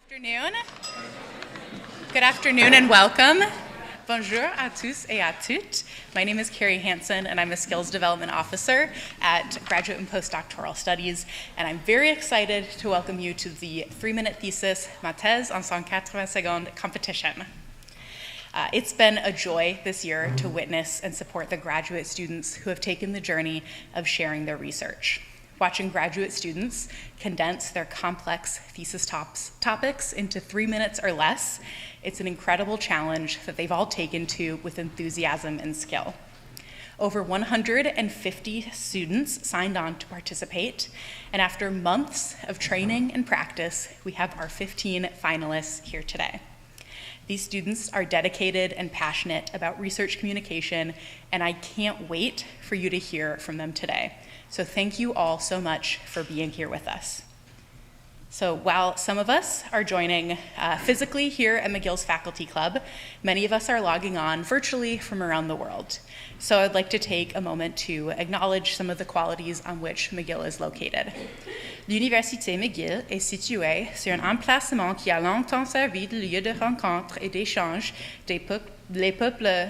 Afternoon. Good afternoon and welcome. Bonjour à tous et à toutes. My name is Carrie Hansen and I'm a Skills Development Officer at Graduate and Postdoctoral Studies, and I'm very excited to welcome you to the 3-minute thesis, ma thèse en 180 secondes competition. It's been a joy this year to witness and support the graduate students who have taken the journey of sharing their research. Watching graduate students condense their complex thesis topics into 3 minutes or less, it's an incredible challenge that they've all taken to with enthusiasm and skill. Over 150 students signed on to participate, and after months of training and practice, we have our 15 finalists here today. These students are dedicated and passionate about research communication, and I can't wait for you to hear from them today. So thank you all so much for being here with us. So while some of us are joining physically here at McGill's Faculty Club, many of us are logging on virtually from around the world. So I'd like to take a moment to acknowledge some of the qualities on which McGill is located. L'Université McGill est située sur un emplacement qui a longtemps servi de lieu de rencontre et d'échange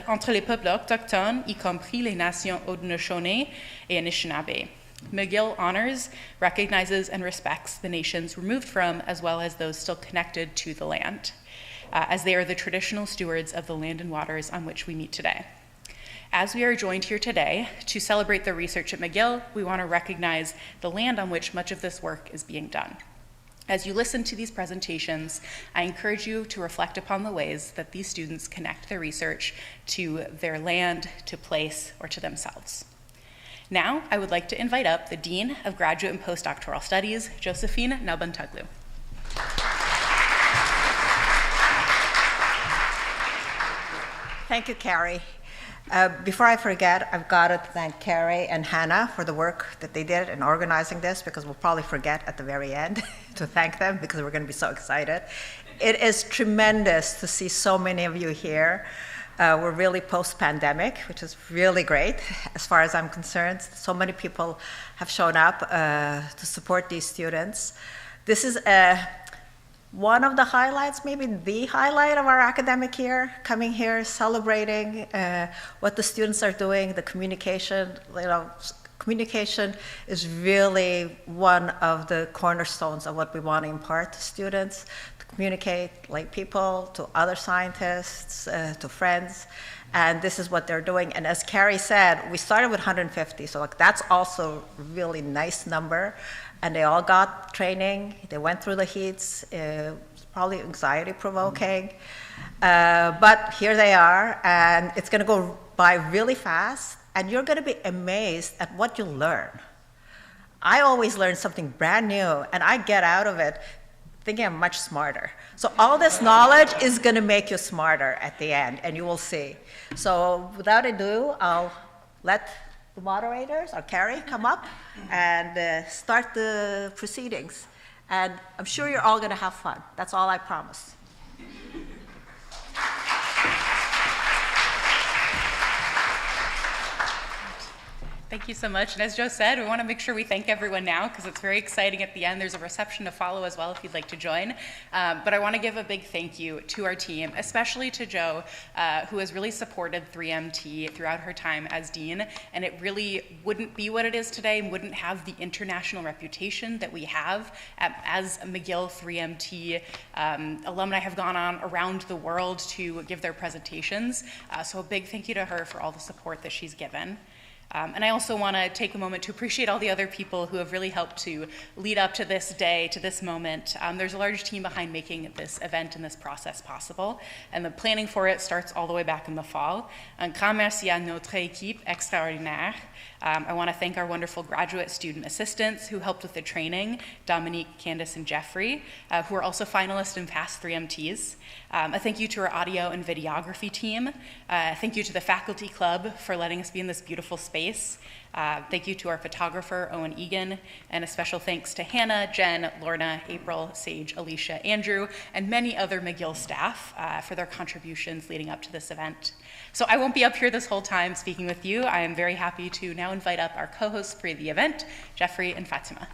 entre les peuples autochtones, y compris les nations Haudenosaunee et Anishinaabe. McGill honors, recognizes, and respects the nations removed from, as well as those still connected to the land, as they are the traditional stewards of the land and waters on which we meet today. As we are joined here today to celebrate the research at McGill, we want to recognize the land on which much of this work is being done. As you listen to these presentations, I encourage you to reflect upon the ways that these students connect their research to their land, to place, or to themselves. Now, I would like to invite up the Dean of Graduate and Postdoctoral Studies, Josephine Nalbantoglu. Thank you, Carrie. Before I forget, I've got to thank Carrie and Hannah for the work that they did in organizing this, because we'll probably forget at the very end to thank them because we're going to be so excited. It is tremendous to see so many of you here. We're really post-pandemic, which is really great as far as I'm concerned. So many people have shown up to support these students. This is one of the highlights, maybe the highlight of our academic year, coming here, celebrating what the students are doing, the communication. Communication is really one of the cornerstones of what we want to impart to students, to communicate like people, to other scientists, to friends, and this is what they're doing. And as Carrie said, we started with 150, so that's also a really nice number. And they all got training, they went through the heats, probably anxiety-provoking, but here they are, and it's gonna go by really fast, and you're gonna be amazed at what you learn. I always learn something brand new, and I get out of it thinking I'm much smarter. So all this knowledge is gonna make you smarter at the end, and you will see. So without ado, I'll let the moderators, or Carrie, come up and start the proceedings. And I'm sure you're all gonna have fun. That's all I promise. Thank you so much. And as Joe said, we want to make sure we thank everyone now because it's very exciting at the end. There's a reception to follow as well if you'd like to join. But I want to give a big thank you to our team, especially to Joe, who has really supported 3MT throughout her time as dean. And it really wouldn't be what it is today and wouldn't have the international reputation that we have. As McGill 3MT alumni have gone on around the world to give their presentations. So a big thank you to her for all the support that she's given. And I also want to take a moment to appreciate all the other people who have really helped to lead up to this day, to this moment. There's a large team behind making this event and this process possible, and the planning for it starts all the way back in the fall. Un grand merci à notre équipe extraordinaire. I want to thank our wonderful graduate student assistants who helped with the training, Dominique, Candace, and Jeffrey, who are also finalists in past 3MTs. A thank you to our audio and videography team. Thank you to the faculty club for letting us be in this beautiful space. Thank you to our photographer, Owen Egan, and a special thanks to Hannah, Jen, Lorna, April, Sage, Alicia, Andrew, and many other McGill staff for their contributions leading up to this event. So I won't be up here this whole time speaking with you. I am very happy to now invite up our co-hosts for the event, Jeffrey and Fatima.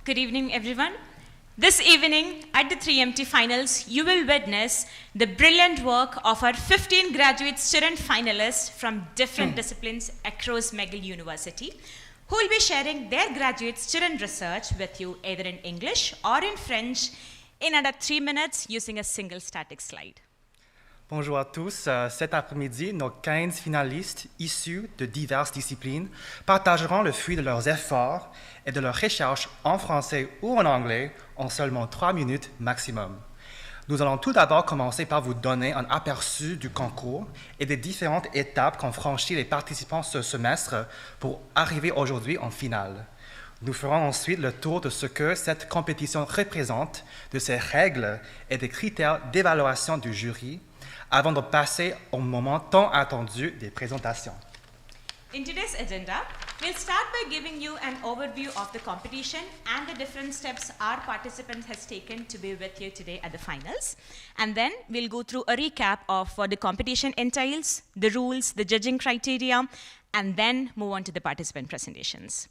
Good evening, everyone. This evening at the 3MT finals, you will witness the brilliant work of our 15 graduate student finalists from different disciplines across McGill University, who will be sharing their graduate student research with you either in English or in French in under 3 minutes using a single static slide. Bonjour à tous. Cet après-midi, nos 15 finalistes issus de diverses disciplines partageront le fruit de leurs efforts et de leurs recherches en français ou en anglais en seulement 3 minutes maximum. Nous allons tout d'abord commencer par vous donner un aperçu du concours et des différentes étapes qu'ont franchi les participants ce semestre pour arriver aujourd'hui en finale. Nous ferons ensuite le tour de ce que cette compétition représente, de ses règles et des critères d'évaluation du jury, avant de passer au moment tant attendu des présentations. In today's agenda, we'll start by giving you an overview of the competition and the different steps our participants has taken to be with you today at the finals. And then we'll go through a recap of what the competition entails, the rules, the judging criteria, and then move on to the participant presentations.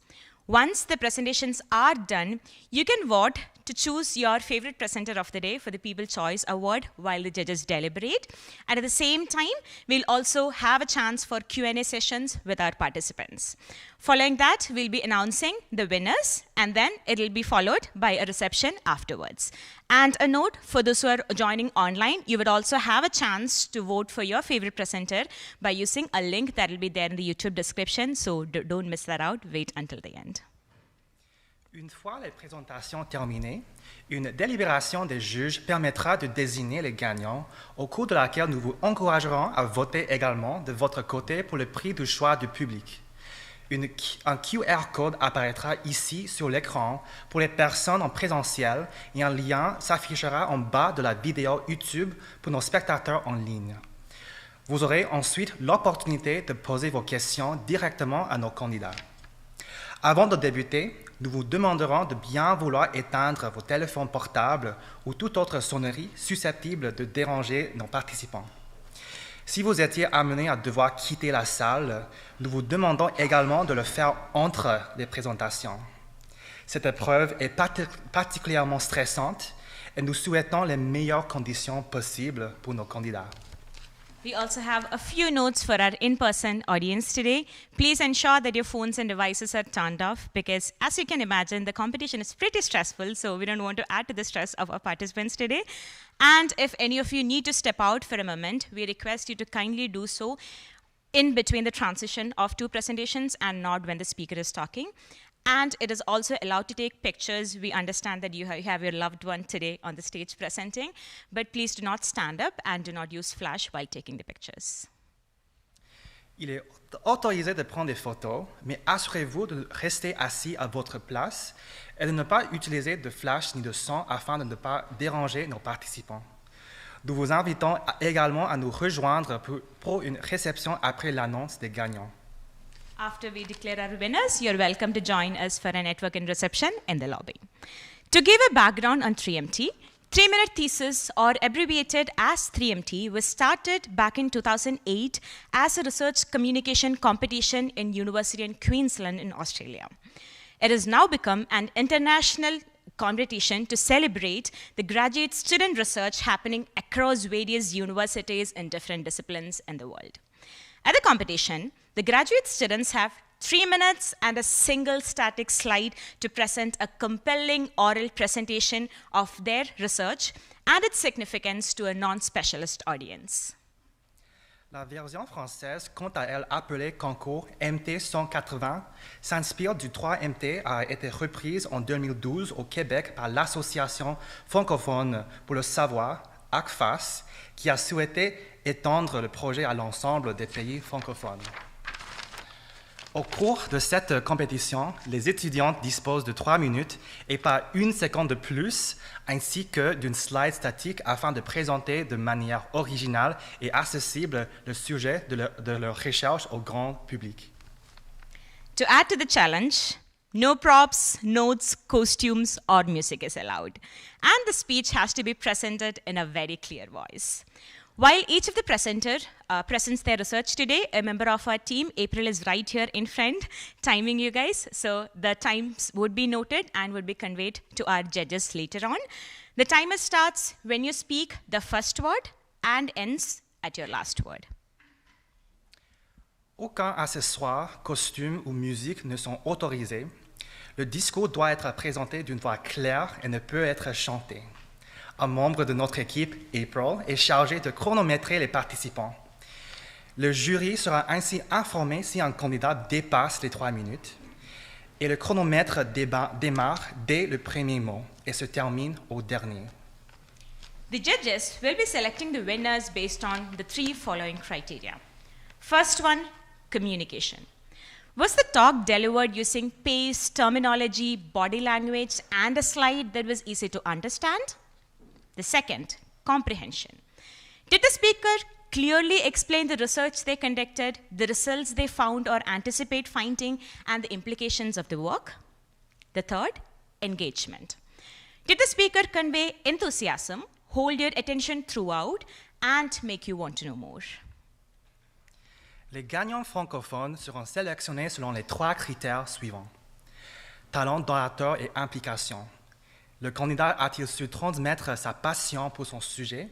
Once the presentations are done, you can vote to choose your favorite presenter of the day for the People's Choice Award while the judges deliberate. And at the same time, we'll also have a chance for Q&A sessions with our participants. Following that, we'll be announcing the winners, and then it'll be followed by a reception afterwards. And a note for those who are joining online, you would also have a chance to vote for your favorite presenter by using a link that will be there in the YouTube description, so don't miss that out. Wait until the end. Une fois les présentations terminées, une délibération des juges permettra de désigner les gagnants, au cours de laquelle nous vous encouragerons à voter également de votre côté pour le prix du choix du public. Un QR code apparaîtra ici sur l'écran pour les personnes en présentiel et un lien s'affichera en bas de la vidéo YouTube pour nos spectateurs en ligne. Vous aurez ensuite l'opportunité de poser vos questions directement à nos candidats. Avant de débuter, nous vous demanderons de bien vouloir éteindre vos téléphones portables ou toute autre sonnerie susceptible de déranger nos participants. Si vous étiez amené à devoir quitter la salle, nous vous demandons également de le faire entre les présentations. Cette épreuve est particulièrement stressante et nous souhaitons les meilleures conditions possibles pour nos candidats. We also have a few notes for our in-person audience today. Please ensure that your phones and devices are turned off because, as you can imagine, the competition is pretty stressful, so we don't want to add to the stress of our participants today. And if any of you need to step out for a moment, we request you to kindly do so in between the transition of two presentations and not when the speaker is talking. And it is also allowed to take pictures. We understand that you have your loved one today on the stage presenting, but please do not stand up and do not use flash while taking the pictures. Il est autorisé de prendre des photos, mais assurez-vous de rester assis à votre place et de ne pas utiliser de flash ni de son afin de ne pas déranger nos participants. Nous vous invitons également à nous rejoindre pour une réception après l'annonce des gagnants. After we declare our winners, you're welcome to join us for a networking reception in the lobby. To give a background on 3MT, 3 Minute Thesis, or abbreviated as 3MT, was started back in 2008 as a research communication competition in University in Queensland in Australia. It has now become an international competition to celebrate the graduate student research happening across various universities in different disciplines in the world. At the competition, the graduate students have 3 minutes and a single static slide to present a compelling oral presentation of their research and its significance to a non-specialist audience. La version française, quant à elle appelée concours MT180, s'inspire du 3MT a été reprise en 2012 au Québec par l'Association francophone pour le savoir, ACFAS, qui a souhaité étendre le projet à l'ensemble des pays francophones. Au cours de cette compétition, les étudiants disposent de 3 minutes et pas 1 seconde de plus, ainsi que d'une slide statique afin de présenter de manière originale et accessible le sujet de leur recherche au grand public. To add to the challenge, no props, notes, costumes, or music is allowed, and the speech has to be presented in a very clear voice. While each of the presenter presents their research today, a member of our team, April, is right here in front, timing you guys. So the times would be noted and would be conveyed to our judges later on. The timer starts when you speak the first word and ends at your last word. Aucun accessoire, costume ou musique ne sont autorisés. Le discours doit être présenté d'une voix claire et ne peut être chanté. Un membre de notre équipe, April, est chargé de chronométrer les participants. Le jury sera ainsi informé si un candidat dépasse les 3 minutes. Et le chronomètre démarre dès le premier mot et se termine au dernier. The judges will be selecting the winners based on the 3 following criteria. First one, communication. Was the talk delivered using pace, terminology, body language, and a slide that was easy to understand? The second, comprehension. Did the speaker clearly explain the research they conducted, the results they found or anticipate finding, and the implications of the work? The third, engagement. Did the speaker convey enthusiasm, hold your attention throughout, and make you want to know more? Les gagnants francophones seront sélectionnés selon les 3 critères suivants. Talent d'orateur et implication. Le candidat a-t-il su transmettre sa passion pour son sujet?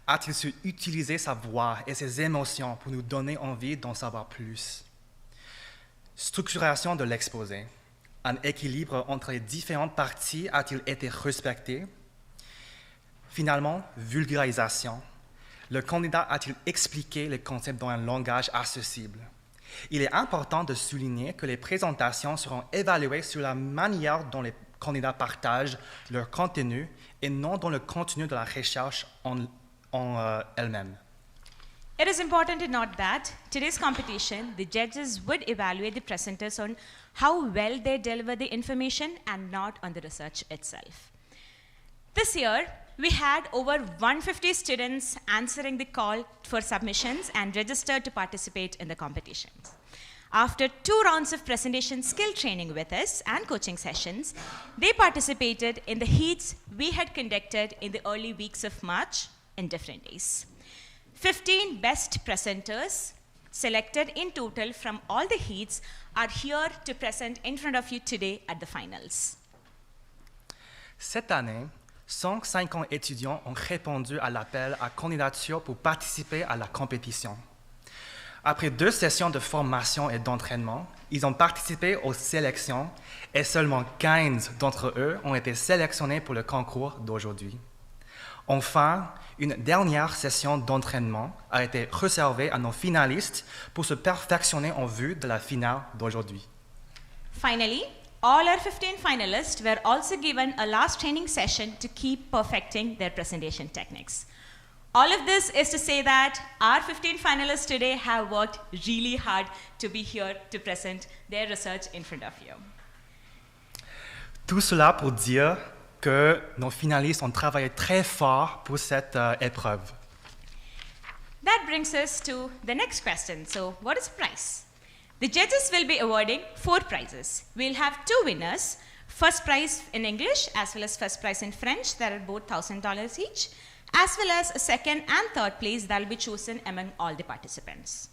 A-t-il su utiliser sa voix et ses émotions pour nous donner envie d'en savoir plus? Structuration de l'exposé. Un équilibre entre les différentes parties a-t-il été respecté? Finalement, vulgarisation. Le candidat a-t-il expliqué les concepts dans un langage accessible? Il est important de souligner que les présentations seront évaluées sur la manière dont les candidats partagent leur contenu et non dans le contenu de la recherche en elle-même. It is important to note that today's competition, the judges would evaluate the presenters on how well they deliver the information and not on the research itself. This year, we had over 150 students answering the call for submissions and registered to participate in the competitions. After 2 rounds of presentation skill training with us and coaching sessions, they participated in the heats we had conducted in the early weeks of March in different days. 15 best presenters selected in total from all the heats are here to present in front of you today at the finals. Cette année, 150 étudiants ont répondu à l'appel à candidature pour participer à la compétition. Après 2 sessions de formation et d'entraînement, ils ont participé aux sélections et seulement 15 d'entre eux ont été sélectionnés pour le concours d'aujourd'hui. Enfin, une dernière session d'entraînement a été réservée à nos finalistes pour se perfectionner en vue de la finale d'aujourd'hui. Finally, all our 15 finalists were also given a last training session to keep perfecting their presentation techniques. All of this is to say that our 15 finalists today have worked really hard to be here to present their research in front of you. Tout cela pour dire que nos finalistes ont travaillé très fort pour cette épreuve. That brings us to the next question. So, what is prize? The judges will be awarding 4 prizes. We'll have 2 winners. First prize in English as well as first prize in French. That are both $1,000 each. As well as a second and third place that will be chosen among all the participants.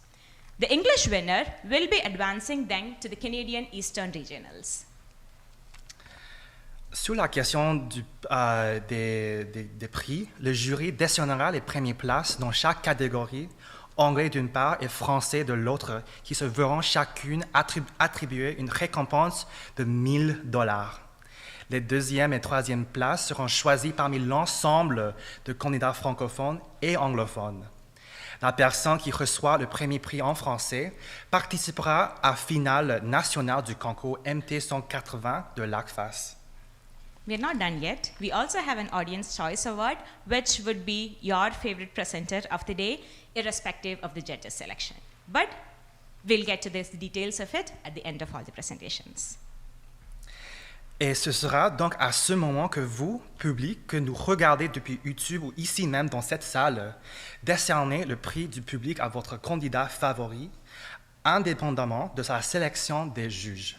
The English winner will be advancing then to the Canadian Eastern Regionals. Sur la question des prix, le jury décernera les premières places dans chaque catégorie, anglais d'une part et français de l'autre, qui se verront chacune attribuer une récompense de $1,000. Les 2e et 3e places seront choisies parmi l'ensemble de candidats francophones et anglophones. La personne qui reçoit le premier prix en français participera à la finale nationale du concours MT180 de l'ACFAS. We're not done yet. We also have an Audience Choice Award, which would be your favorite presenter of the day, irrespective of the judges' selection. But we'll get to the details of it at the end of all the presentations. Et ce sera donc à ce moment que vous, public, que nous regardez depuis YouTube ou ici même dans cette salle, décernez le prix du public à votre candidat favori, indépendamment de sa sélection des juges.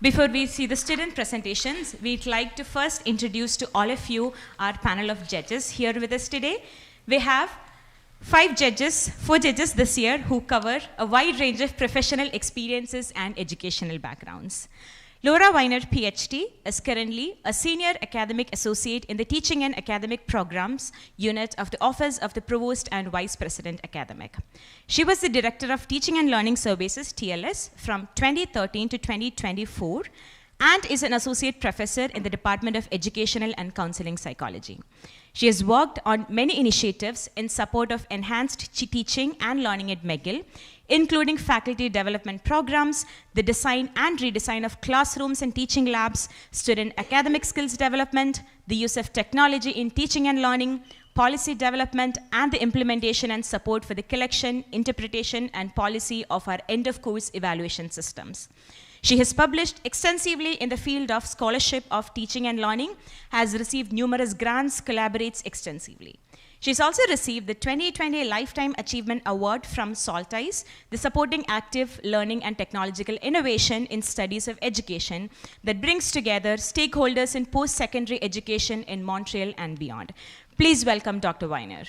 Before we see the student presentations, we'd like to first introduce to all of you our panel of judges here with us today. We have four judges this year who cover a wide range of professional experiences and educational backgrounds. Laura Weiner, PhD, is currently a Senior Academic Associate in the Teaching and Academic Programs Unit of the Office of the Provost and Vice President Academic. She was the Director of Teaching and Learning Services, TLS, from 2013 to 2024, and is an Associate Professor in the Department of Educational and Counseling Psychology. She has worked on many initiatives in support of enhanced teaching and learning at McGill, including faculty development programs, the design and redesign of classrooms and teaching labs, student academic skills development, the use of technology in teaching and learning, policy development, and the implementation and support for the collection, interpretation, and policy of our end-of-course evaluation systems. She has published extensively in the field of scholarship of teaching and learning, has received numerous grants, collaborates extensively. She's also received the 2020 Lifetime Achievement Award from Saltice, the supporting active learning and technological innovation in studies of education that brings together stakeholders in post-secondary education in Montreal and beyond. Please welcome Dr. Weiner.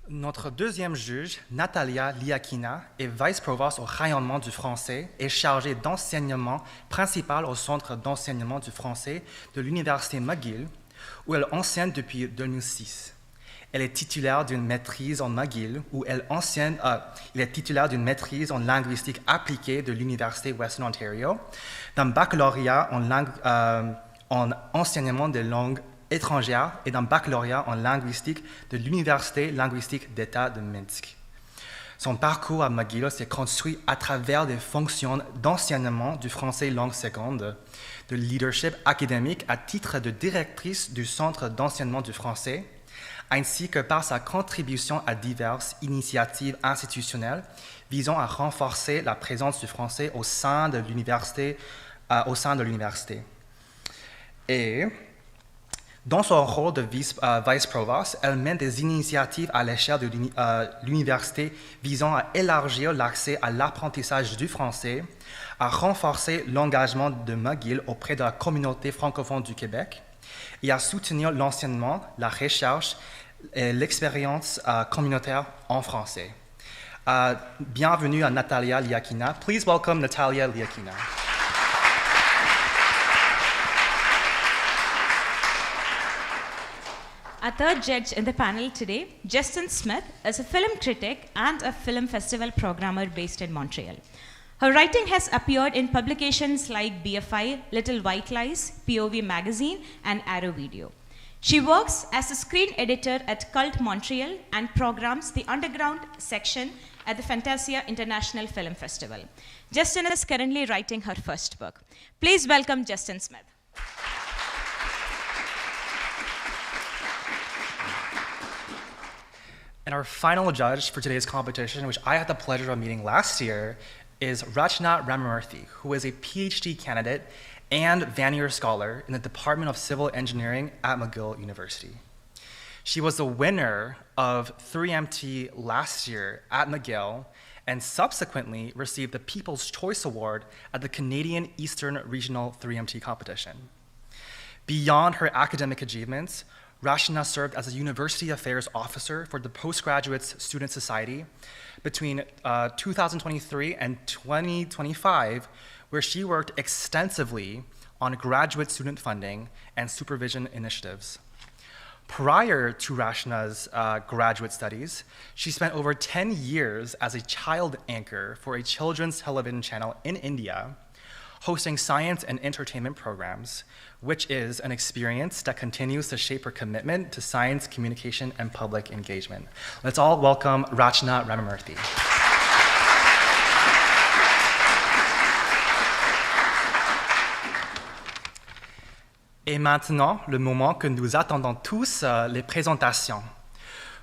Notre deuxième juge, Natalia Liakina, est vice-provost au rayonnement du français et chargée d'enseignement principal au Centre d'enseignement du français de l'Université McGill, où elle enseigne depuis 2006. Elle est titulaire d'une maîtrise en McGill, où elle enseigne, il est titulaire d'une maîtrise en linguistique appliquée de l'Université Western Ontario, d'un baccalauréat en enseignement des langues étrangère et d'un baccalauréat en linguistique de l'Université linguistique d'État de Minsk. Son parcours à McGill s'est construit à travers des fonctions d'enseignement du français langue seconde, de leadership académique à titre de directrice du Centre d'enseignement du français, ainsi que par sa contribution à diverses initiatives institutionnelles visant à renforcer la présence du français au sein de l'université. Et dans son rôle de vice-provost, elle mène des initiatives à l'échelle de l'université visant à élargir l'accès à l'apprentissage du français, à renforcer l'engagement de McGill auprès de la communauté francophone du Québec et à soutenir l'enseignement, la recherche et l'expérience communautaire en français. Bienvenue à Natalia Liakina. Please welcome Natalia Liakina. Our third judge in the panel today, Justin Smith, is a film critic and a film festival programmer based in Montreal. Her writing has appeared in publications like BFI, Little White Lies, POV Magazine, and Arrow Video. She works as a screen editor at Cult Montreal and programs the underground section at the Fantasia International Film Festival. Justin is currently writing her first book. Please welcome Justin Smith. And our final judge for today's competition, which I had the pleasure of meeting last year, is Rachna Ramamurthy, who is a PhD candidate and Vanier Scholar in the Department of Civil Engineering at McGill University. She was the winner of 3MT last year at McGill and subsequently received the People's Choice Award at the Canadian Eastern Regional 3MT competition. Beyond her academic achievements, Rachna served as a University Affairs Officer for the Postgraduate Student Society between 2023 and 2025, where she worked extensively on graduate student funding and supervision initiatives. Prior to Rachna's graduate studies, she spent over 10 years as a child anchor for a children's television channel in India, hosting science and entertainment programs, which is an experience that continues to shape her commitment to science, communication, and public engagement. Let's all welcome Rachna Ramamurthy. Et maintenant, le moment que nous attendons tous, les présentations.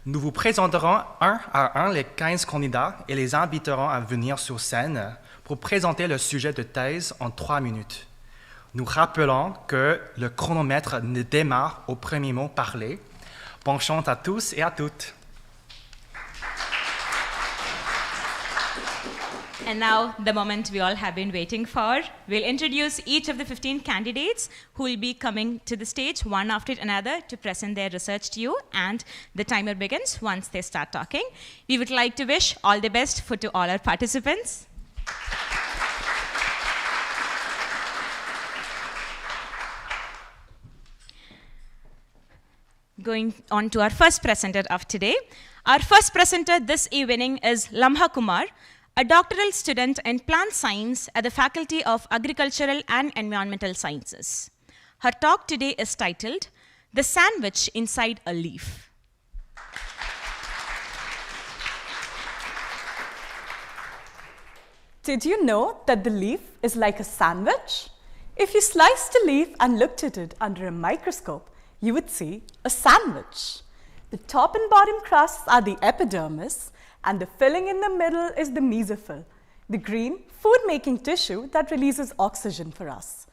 Nous vous présenterons un à un les 15 candidats et les inviterons à venir sur scène pour présenter le sujet de thèse en 3 minutes. Nous rappelons que le chronomètre démarre au premier mot parlé. Bonne chance à tous et à toutes. And now, the moment we all have been waiting for. We'll introduce each of the 15 candidates who will be coming to the stage one after another to present their research to you, and the timer begins once they start talking. We would like to wish all the best to all our participants. Going on to our first presenter of today. Our first presenter this evening is Lamha Kumar, a doctoral student in plant science at the Faculty of Agricultural and Environmental Sciences. Her talk today is titled, "The Sandwich Inside a Leaf." Did you know that the leaf is like a sandwich? If you sliced a leaf and looked at it under a microscope, you would see a sandwich. The top and bottom crusts are the epidermis, and the filling in the middle is the mesophyll, the green food-making tissue that releases oxygen for us.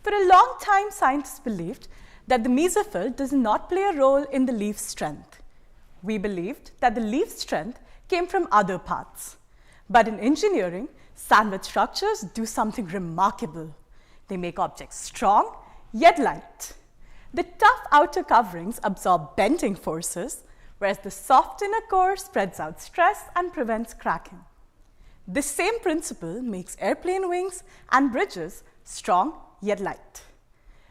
For a long time, scientists believed that the mesophyll does not play a role in the leaf's strength. We believed that the leaf's strength came from other parts. But in engineering, sandwich structures do something remarkable. They make objects strong, yet light. The tough outer coverings absorb bending forces, whereas the soft inner core spreads out stress and prevents cracking. This same principle makes airplane wings and bridges strong yet light.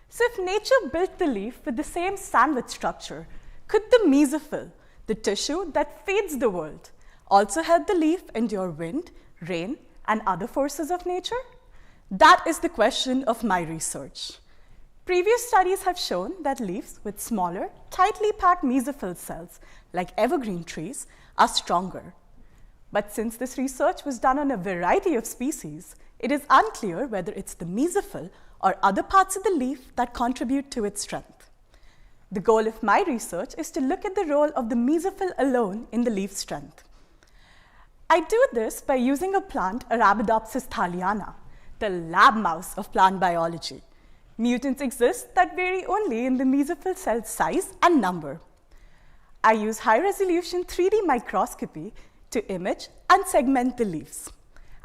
So if nature built the leaf with the same sandwich structure, could the mesophyll, the tissue that feeds the world, also help the leaf endure wind, rain, and other forces of nature? That is the question of my research. Previous studies have shown that leaves with smaller, tightly packed mesophyll cells, like evergreen trees, are stronger. But since this research was done on a variety of species, it is unclear whether it's the mesophyll or other parts of the leaf that contribute to its strength. The goal of my research is to look at the role of the mesophyll alone in the leaf's strength. I do this by using a plant, Arabidopsis thaliana, the lab mouse of plant biology. Mutants exist that vary only in the mesophyll cell size and number. I use high-resolution 3D microscopy to image and segment the leaves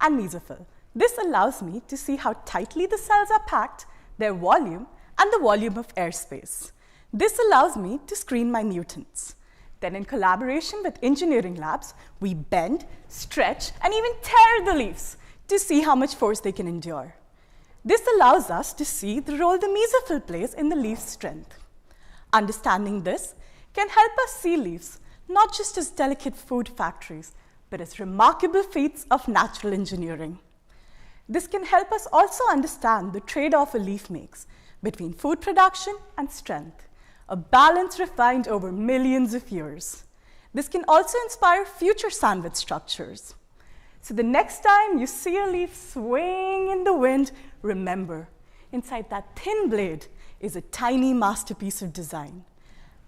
and mesophyll. This allows me to see how tightly the cells are packed, their volume, and the volume of airspace. This allows me to screen my mutants. Then in collaboration with engineering labs, we bend, stretch, and even tear the leaves to see how much force they can endure. This allows us to see the role the mesophyll plays in the leaf's strength. Understanding this can help us see leaves not just as delicate food factories, but as remarkable feats of natural engineering. This can help us also understand the trade-off a leaf makes between food production and strength, a balance refined over millions of years. This can also inspire future sandwich structures. So the next time you see a leaf swaying in the wind, remember, inside that thin blade is a tiny masterpiece of design.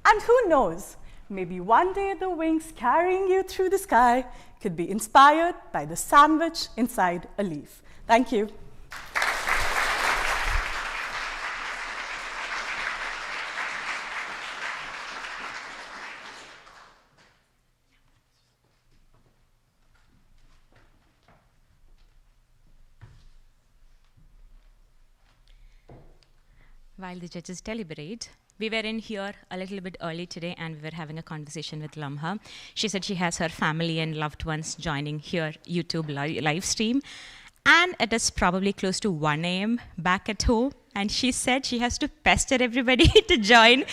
And who knows, maybe one day the wings carrying you through the sky could be inspired by the sandwich inside a leaf. Thank you. While the judges deliberate, we were in here a little bit early today and we were having a conversation with Lamha. She said she has her family and loved ones joining here YouTube live stream. And it is probably close to 1 a.m. back at home. And she said she has to pester everybody to join,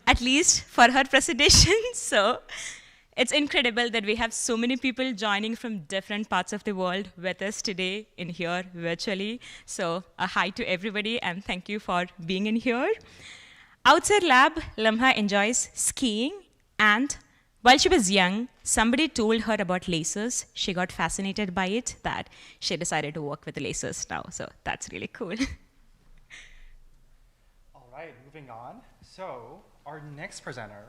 at least for her presentation. So it's incredible that we have so many people joining from different parts of the world with us today in here virtually. So a hi to everybody and thank you for being in here. Outside lab, Lamha enjoys skiing, and while she was young, somebody told her about lasers. She got fascinated by it, that she decided to work with lasers now. So that's really cool. All right, moving on. So our next presenter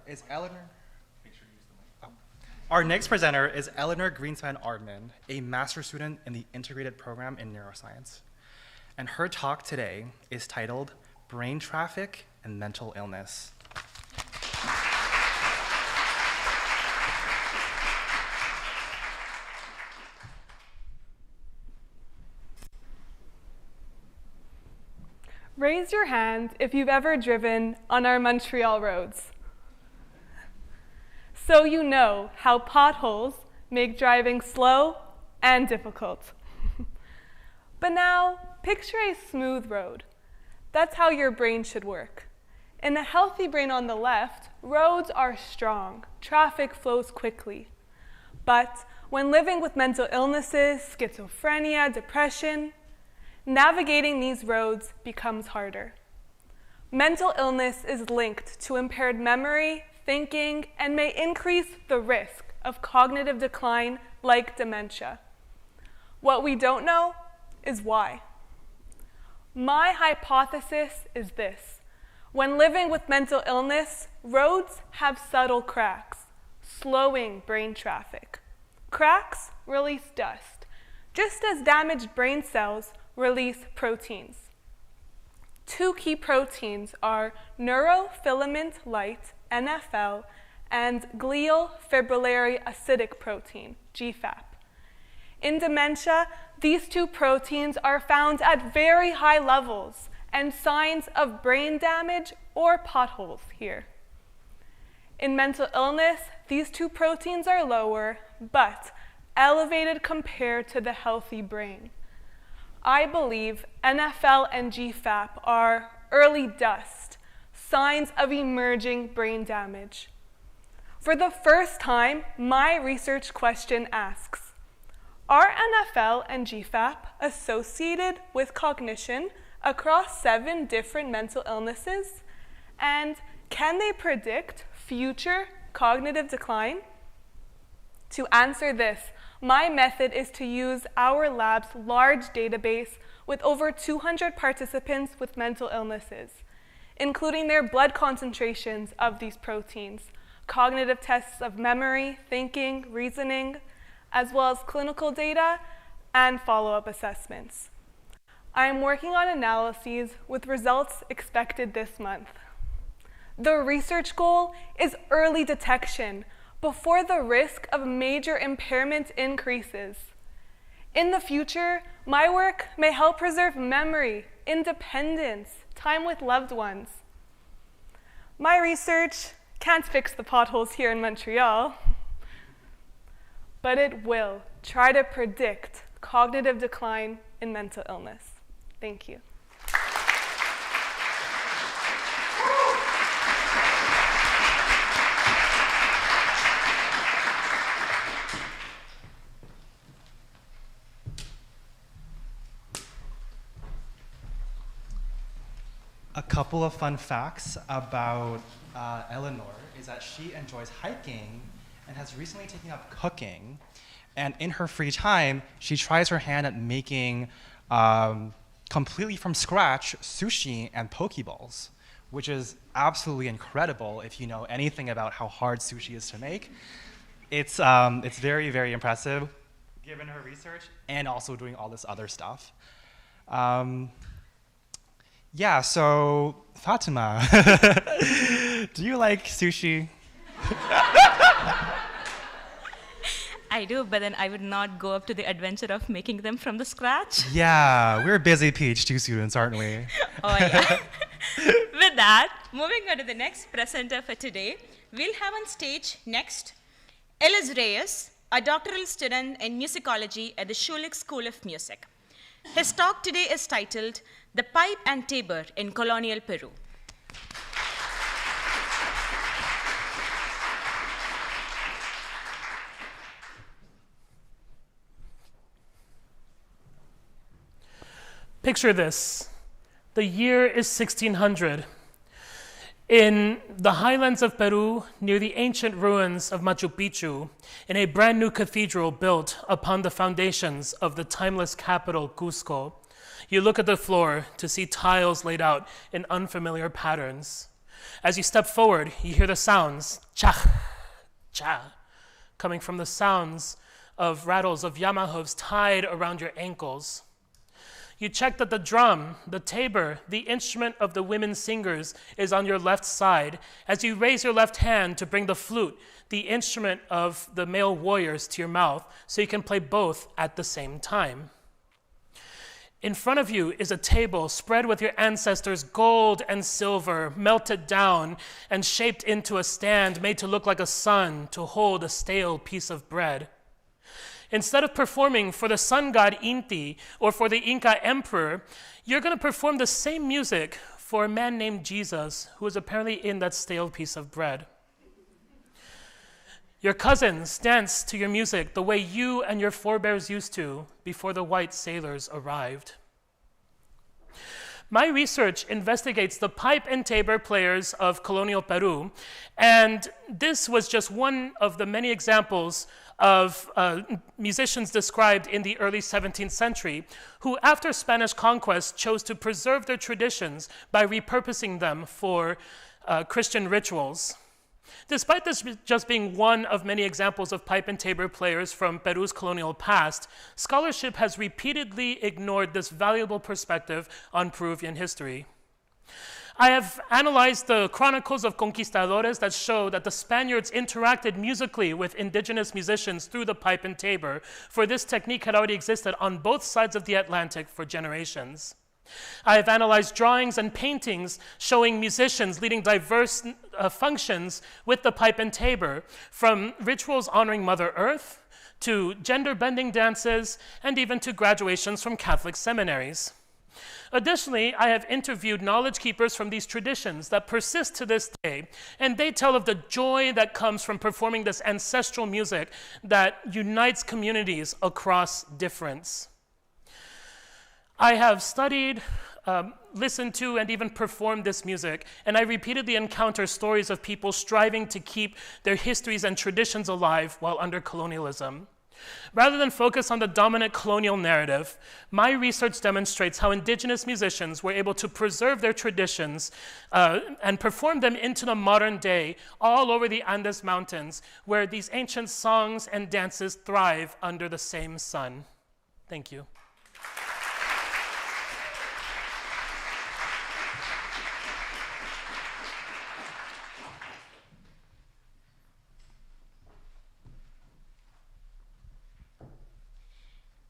is Eleanor. Our next presenter is Eleanor Greenspan-Ardman, a master's student in the integrated program in neuroscience. And her talk today is titled Brain Traffic and Mental Illness. Raise your hand if you've ever driven on our Montreal roads. So you know how potholes make driving slow and difficult. But now, picture a smooth road. That's how your brain should work. In a healthy brain on the left, roads are strong, traffic flows quickly. But when living with mental illnesses, schizophrenia, depression, navigating these roads becomes harder. Mental illness is linked to impaired memory, thinking, and may increase the risk of cognitive decline like dementia. What we don't know is why. My hypothesis is this. When living with mental illness, roads have subtle cracks, slowing brain traffic. Cracks release dust, just as damaged brain cells release proteins. Two key proteins are neurofilament light, NFL, and glial fibrillary acidic protein, GFAP. In dementia, these two proteins are found at very high levels and signs of brain damage or potholes here. In mental illness, these two proteins are lower, but elevated compared to the healthy brain. I believe NFL and GFAP are early dust, signs of emerging brain damage. For the first time, my research question asks, are NFL and GFAP associated with cognition across 7 different mental illnesses? And can they predict future cognitive decline? To answer this, my method is to use our lab's large database with over 200 participants with mental illnesses, including their blood concentrations of these proteins, cognitive tests of memory, thinking, reasoning, as well as clinical data and follow-up assessments. I am working on analyses with results expected this month. The research goal is early detection before the risk of major impairment increases. In the future, my work may help preserve memory, independence, time with loved ones. My research can't fix the potholes here in Montreal, but it will try to predict cognitive decline in mental illness. Thank you. A couple of fun facts about Eleanor is that she enjoys hiking and has recently taken up cooking. And in her free time, she tries her hand at making completely from scratch sushi and pokeballs, which is absolutely incredible if you know anything about how hard sushi is to make. It's very, very impressive given her research and also doing all this other stuff. Yeah, so Fatima, do you like sushi? I do, but then I would not go up to the adventure of making them from the scratch. Yeah, we're busy PhD students, aren't we? Oh, yeah. With that, moving on to the next presenter for today, we'll have on stage next Elis Reyes, a doctoral student in musicology at the Schulich School of Music. His talk today is titled The Pipe and Tabor in Colonial Peru. Picture this. The year is 1600. In the highlands of Peru, near the ancient ruins of Machu Picchu, in a brand new cathedral built upon the foundations of the timeless capital, Cusco, you look at the floor to see tiles laid out in unfamiliar patterns. As you step forward, you hear the sounds, cha, cha, coming from the sounds of rattles of Yamahooves tied around your ankles. You check that the drum, the tabor, the instrument of the women singers, is on your left side as you raise your left hand to bring the flute, the instrument of the male warriors, to your mouth so you can play both at the same time. In front of you is a table spread with your ancestors' gold and silver, melted down and shaped into a stand made to look like a sun to hold a stale piece of bread. Instead of performing for the sun god Inti or for the Inca emperor, you're going to perform the same music for a man named Jesus, who is apparently in that stale piece of bread. Your cousins dance to your music the way you and your forebears used to before the white sailors arrived. My research investigates the pipe and tabor players of colonial Peru, and this was just one of the many examples of musicians described in the early 17th century who, after Spanish conquest, chose to preserve their traditions by repurposing them for Christian rituals. Despite this just being one of many examples of pipe and tabor players from Peru's colonial past, scholarship has repeatedly ignored this valuable perspective on Peruvian history. I have analyzed the chronicles of conquistadores that show that the Spaniards interacted musically with indigenous musicians through the pipe and tabor, for this technique had already existed on both sides of the Atlantic for generations. I have analyzed drawings and paintings showing musicians leading diverse functions with the pipe and tabor, from rituals honoring Mother Earth to gender-bending dances and even to graduations from Catholic seminaries. Additionally, I have interviewed knowledge keepers from these traditions that persist to this day, and they tell of the joy that comes from performing this ancestral music that unites communities across difference. I have studied, listened to, and even performed this music, and I repeatedly encounter stories of people striving to keep their histories and traditions alive while under colonialism. Rather than focus on the dominant colonial narrative, my research demonstrates how indigenous musicians were able to preserve their traditions and perform them into the modern day all over the Andes Mountains, where these ancient songs and dances thrive under the same sun. Thank you.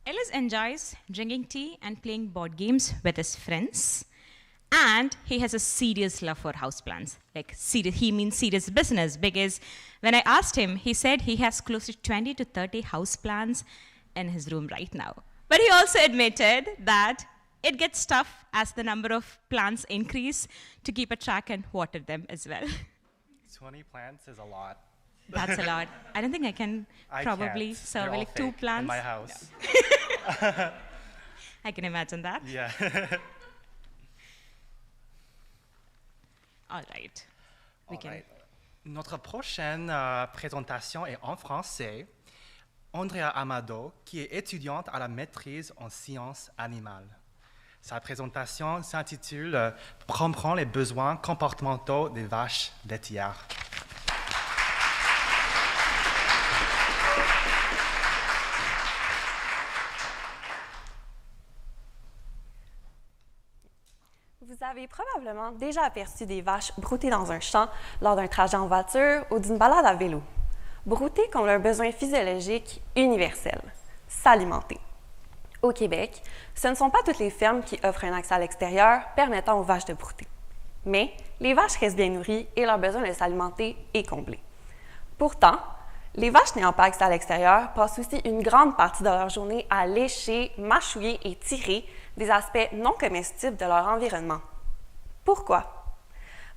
Ellis enjoys drinking tea and playing board games with his friends. And he has a serious love for houseplants. Like, he means serious business, because when I asked him, he said he has close to 20 to 30 houseplants in his room right now. But he also admitted that it gets tough as the number of plants increase to keep a track and water them as well. 20 plants is a lot. That's a lot. I don't think I can probably serve like 2 plants. In my house. No. I can imagine that. Yeah. All right. Notre prochaine présentation est en français. Andrea Amado, qui est étudiante à la maîtrise en sciences animales. Sa présentation s'intitule « Comprendre les besoins comportementaux des vaches laitières ». Vous avez probablement déjà aperçu des vaches broutées dans un champ lors d'un trajet en voiture ou d'une balade à vélo. Broutées comme leur besoin physiologique universel, s'alimenter. Au Québec, ce ne sont pas toutes les fermes qui offrent un accès à l'extérieur permettant aux vaches de brouter. Mais les vaches restent bien nourries et leur besoin de s'alimenter est comblé. Pourtant, les vaches n'ayant pas accès à l'extérieur passent aussi une grande partie de leur journée à lécher, mâchouiller et tirer des aspects non comestibles de leur environnement. Pourquoi?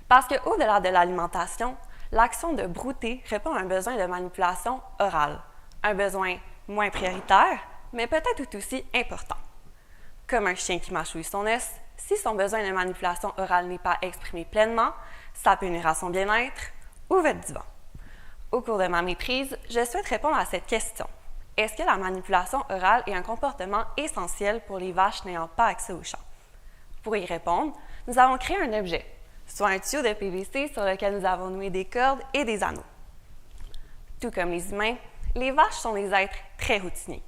Parce qu'au-delà de l'alimentation, l'action de brouter répond à un besoin de manipulation orale, un besoin moins prioritaire, mais peut-être tout aussi important. Comme un chien qui mâchouille son os, si son besoin de manipulation orale n'est pas exprimé pleinement, ça peut nuire à son bien-être ou votre divan. Au cours de ma maîtrise, je souhaite répondre à cette question. Est-ce que la manipulation orale est un comportement essentiel pour les vaches n'ayant pas accès au champ? Pour y répondre, nous avons créé un objet, soit un tuyau de PVC sur lequel nous avons noué des cordes et des anneaux. Tout comme les humains, les vaches sont des êtres très routiniers.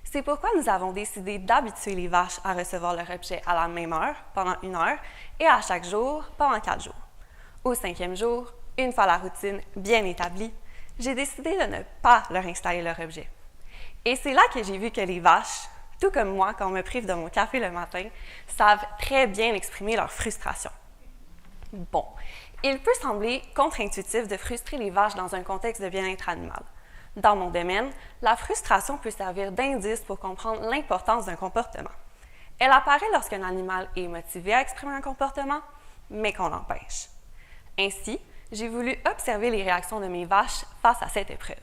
C'est pourquoi nous avons décidé d'habituer les vaches à recevoir leur objet à la même heure, pendant 1 heure, et à chaque jour, pendant 4 jours. Au 5e jour, une fois la routine bien établie, j'ai décidé de ne pas leur installer leur objet. Et c'est là que j'ai vu que les vaches, tout comme moi quand on me prive de mon café le matin, savent très bien exprimer leur frustration. Bon, il peut sembler contre-intuitif de frustrer les vaches dans un contexte de bien-être animal. Dans mon domaine, la frustration peut servir d'indice pour comprendre l'importance d'un comportement. Elle apparaît lorsqu'un animal est motivé à exprimer un comportement, mais qu'on l'empêche. Ainsi, j'ai voulu observer les réactions de mes vaches face à cette épreuve.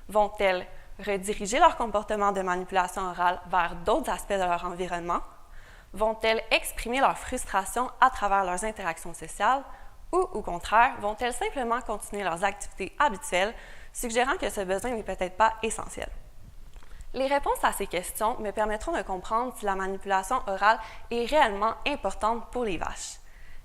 Vont-elles rediriger leur comportement de manipulation orale vers d'autres aspects de leur environnement? Vont-elles exprimer leur frustration à travers leurs interactions sociales? Ou, au contraire, vont-elles simplement continuer leurs activités habituelles, suggérant que ce besoin n'est peut-être pas essentiel? Les réponses à ces questions me permettront de comprendre si la manipulation orale est réellement importante pour les vaches.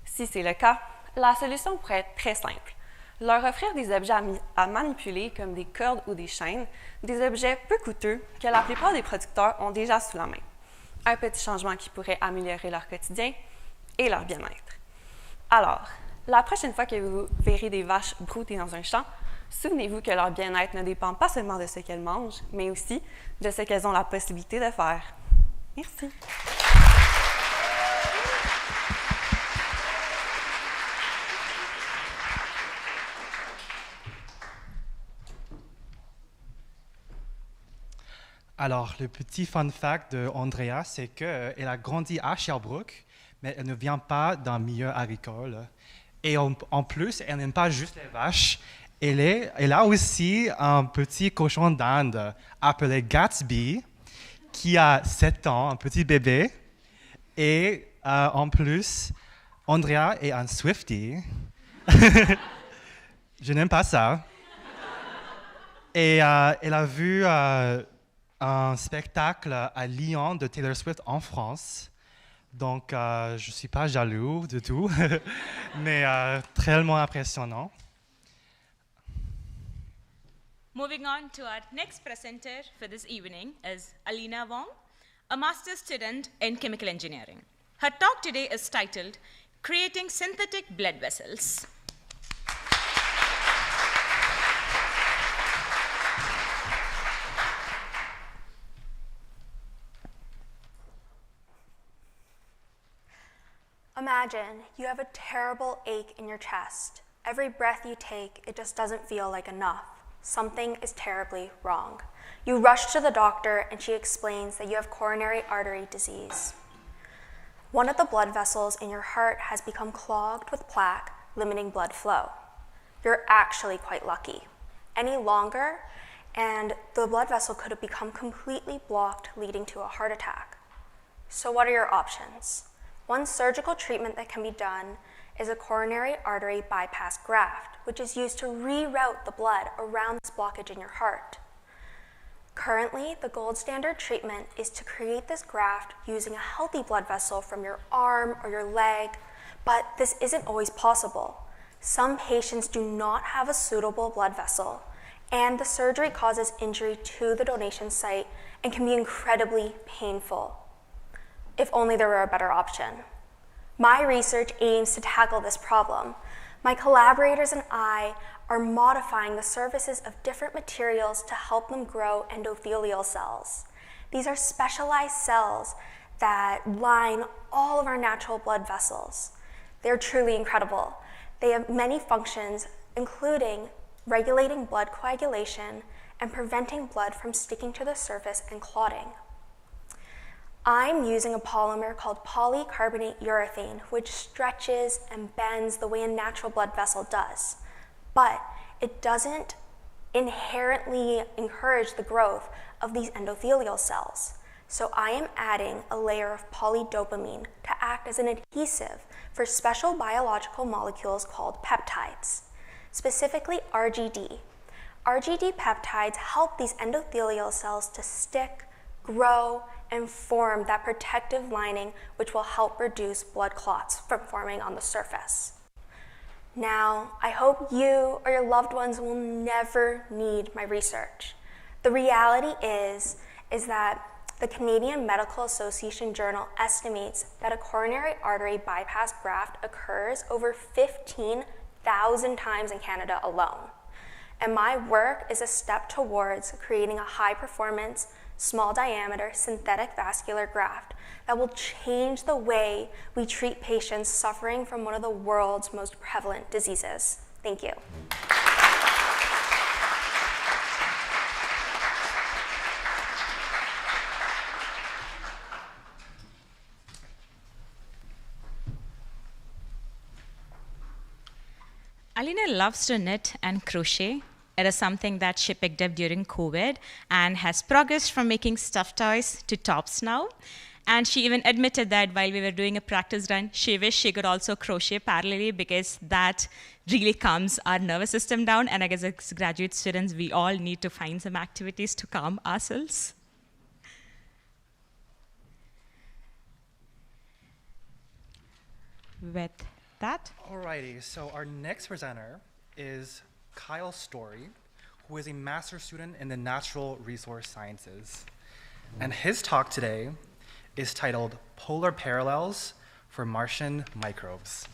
Si c'est le cas, la solution pourrait être très simple. Leur offrir des objets à manipuler comme des cordes ou des chaînes, des objets peu coûteux que la plupart des producteurs ont déjà sous la main. Un petit changement qui pourrait améliorer leur quotidien et leur bien-être. Alors, la prochaine fois que vous verrez des vaches broutées dans un champ, souvenez-vous que leur bien-être ne dépend pas seulement de ce qu'elles mangent, mais aussi de ce qu'elles ont la possibilité de faire. Merci. Alors, le petit fun fact d'Andrea, c'est qu'elle a grandi à Sherbrooke, mais elle ne vient pas d'un milieu agricole. Et en plus, elle n'aime pas juste les vaches. Elle a aussi un petit cochon d'Inde appelé Gatsby, qui a 7 ans, un petit bébé. Et en plus, Andrea est un Swiftie. Je n'aime pas ça. Et elle a vu un spectacle à Lyon de Taylor Swift en France. Donc, je ne suis pas jaloux du tout, mais tellement impressionnant. Moving on to our next presenter for this evening is Alina Wong, a master's student in chemical engineering. Her talk today is titled, Creating Synthetic Blood Vessels. Imagine you have a terrible ache in your chest. Every breath you take, it just doesn't feel like enough. Something is terribly wrong. You rush to the doctor and she explains that you have coronary artery disease. One of the blood vessels in your heart has become clogged with plaque, limiting blood flow. You're actually quite lucky. Any longer, and the blood vessel could have become completely blocked, leading to a heart attack. So what are your options? One surgical treatment that can be done is a coronary artery bypass graft, which is used to reroute the blood around this blockage in your heart. Currently, the gold standard treatment is to create this graft using a healthy blood vessel from your arm or your leg, but this isn't always possible. Some patients do not have a suitable blood vessel, and the surgery causes injury to the donation site and can be incredibly painful. If only there were a better option. My research aims to tackle this problem. My collaborators and I are modifying the surfaces of different materials to help them grow endothelial cells. These are specialized cells that line all of our natural blood vessels. They're truly incredible. They have many functions, including regulating blood coagulation and preventing blood from sticking to the surface and clotting. I'm using a polymer called polycarbonate urethane, which stretches and bends the way a natural blood vessel does. But it doesn't inherently encourage the growth of these endothelial cells. So I am adding a layer of polydopamine to act as an adhesive for special biological molecules called peptides, specifically RGD. RGD peptides help these endothelial cells to stick, grow, and form that protective lining which will help reduce blood clots from forming on the surface. Now, I hope you or your loved ones will never need my research. The reality is that the Canadian Medical Association Journal estimates that a coronary artery bypass graft occurs over 15,000 times in Canada alone. And my work is a step towards creating a high-performance, small diameter synthetic vascular graft that will change the way we treat patients suffering from one of the world's most prevalent diseases. Thank you. Alina loves to knit and crochet. It is something that she picked up during COVID and has progressed from making stuffed toys to tops now. And she even admitted that while we were doing a practice run, she wished she could also crochet parallelly because that really calms our nervous system down. And I guess as graduate students, we all need to find some activities to calm ourselves. With that. Alrighty, so our next presenter is Kyle Story, who is a master's student in the Natural Resource Sciences. And his talk today is titled Polar Parallels for Martian Microbes.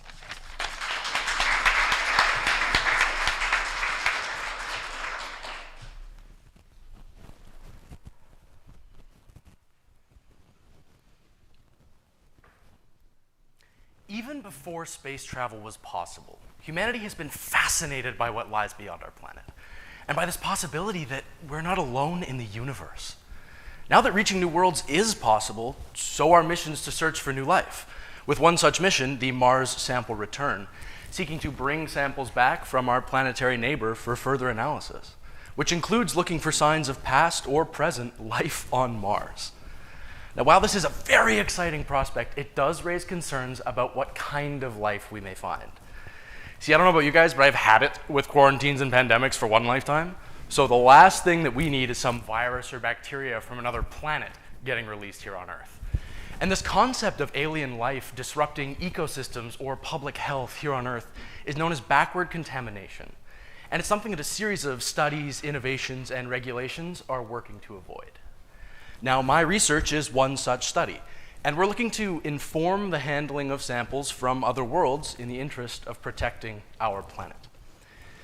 Even before space travel was possible, humanity has been fascinated by what lies beyond our planet, and by this possibility that we're not alone in the universe. Now that reaching new worlds is possible, so are missions to search for new life. With one such mission, the Mars Sample Return, seeking to bring samples back from our planetary neighbor for further analysis, which includes looking for signs of past or present life on Mars. Now, while this is a very exciting prospect, it does raise concerns about what kind of life we may find. See, I don't know about you guys, but I've had it with quarantines and pandemics for one lifetime. So the last thing that we need is some virus or bacteria from another planet getting released here on Earth. And this concept of alien life disrupting ecosystems or public health here on Earth is known as backward contamination. And it's something that a series of studies, innovations, and regulations are working to avoid. Now, my research is one such study, and we're looking to inform the handling of samples from other worlds in the interest of protecting our planet.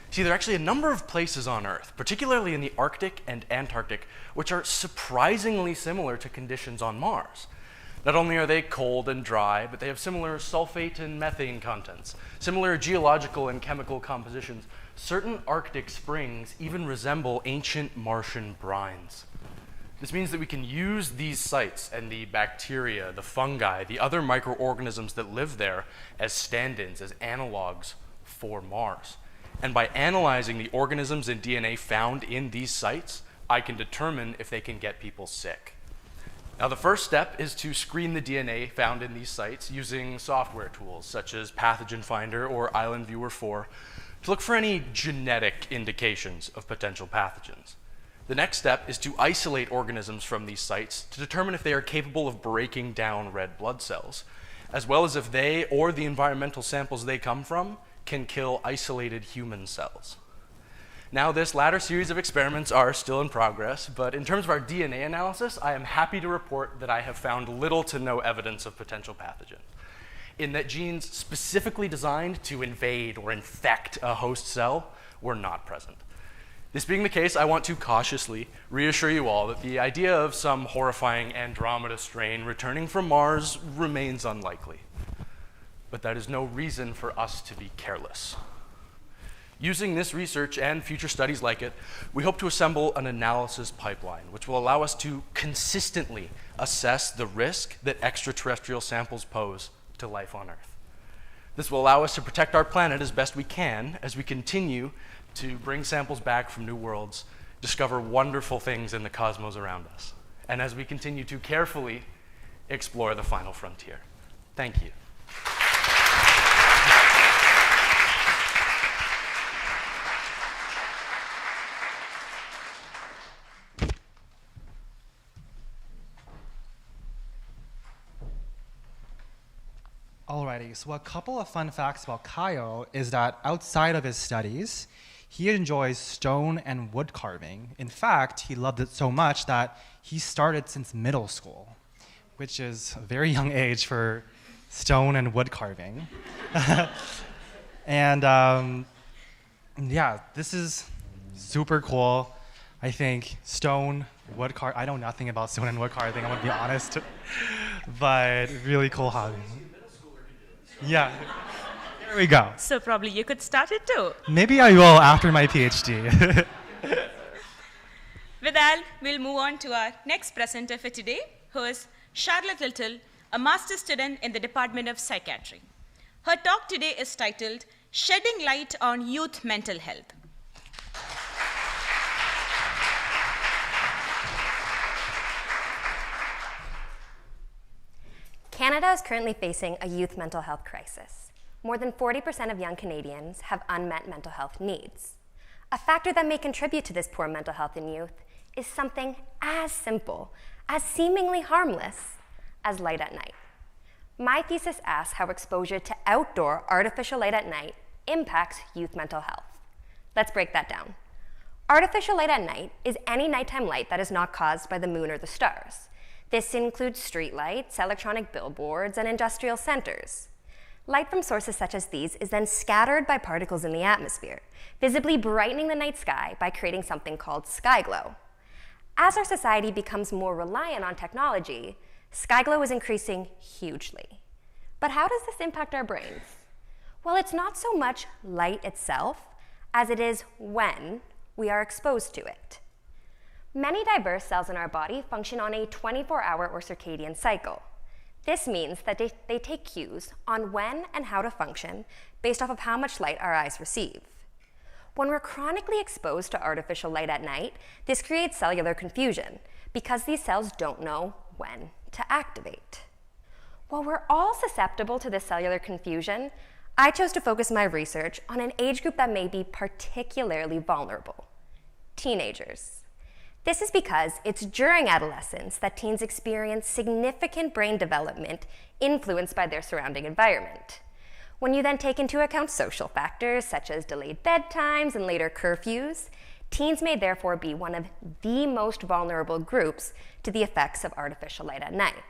See, there are actually a number of places on Earth, particularly in the Arctic and Antarctic, which are surprisingly similar to conditions on Mars. Not only are they cold and dry, but they have similar sulfate and methane contents, similar geological and chemical compositions. Certain Arctic springs even resemble ancient Martian brines. This means that we can use these sites and the bacteria, the fungi, the other microorganisms that live there as stand-ins, as analogs for Mars. And by analyzing the organisms and DNA found in these sites, I can determine if they can get people sick. Now, the first step is to screen the DNA found in these sites using software tools such as Pathogen Finder or Island Viewer 4 to look for any genetic indications of potential pathogens. The next step is to isolate organisms from these sites to determine if they are capable of breaking down red blood cells, as well as if they or the environmental samples they come from can kill isolated human cells. Now, this latter series of experiments are still in progress, but in terms of our DNA analysis, I am happy to report that I have found little to no evidence of potential pathogens, in that genes specifically designed to invade or infect a host cell were not present. This being the case, I want to cautiously reassure you all that the idea of some horrifying Andromeda strain returning from Mars remains unlikely. But that is no reason for us to be careless. Using this research and future studies like it, we hope to assemble an analysis pipeline, which will allow us to consistently assess the risk that extraterrestrial samples pose to life on Earth. This will allow us to protect our planet as best we can as we continue to bring samples back from new worlds, discover wonderful things in the cosmos around us, and as we continue to carefully explore the final frontier. Thank you. Alrighty, so a couple of fun facts about Kyle is that outside of his studies, he enjoys stone and wood carving. In fact, he loved it so much that he started since middle school, which is a very young age for stone and wood carving. And yeah, this is super cool. I think stone, wood carving. I know nothing about stone and wood carving, I'm gonna be honest. But really cool hobby. Yeah, here we go. So probably you could start it too. Maybe I will after my PhD. With that, we'll move on to our next presenter for today, who is Charlotte Little, a master's student in the Department of Psychiatry. Her talk today is titled, Shedding Light on Youth Mental Health. Canada is currently facing a youth mental health crisis. More than 40% of young Canadians have unmet mental health needs. A factor that may contribute to this poor mental health in youth is something as simple, as seemingly harmless, as light at night. My thesis asks how exposure to outdoor artificial light at night impacts youth mental health. Let's break that down. Artificial light at night is any nighttime light that is not caused by the moon or the stars. This includes street lights, electronic billboards, and industrial centers. Light from sources such as these is then scattered by particles in the atmosphere, visibly brightening the night sky by creating something called sky glow. As our society becomes more reliant on technology, sky glow is increasing hugely. But how does this impact our brains? Well, it's not so much light itself as it is when we are exposed to it. Many diverse cells in our body function on a 24-hour or circadian cycle. This means that they take cues on when and how to function based off of how much light our eyes receive. When we're chronically exposed to artificial light at night, this creates cellular confusion because these cells don't know when to activate. While we're all susceptible to this cellular confusion, I chose to focus my research on an age group that may be particularly vulnerable: teenagers. This is because it's during adolescence that teens experience significant brain development influenced by their surrounding environment. When you then take into account social factors such as delayed bedtimes and later curfews, teens may therefore be one of the most vulnerable groups to the effects of artificial light at night.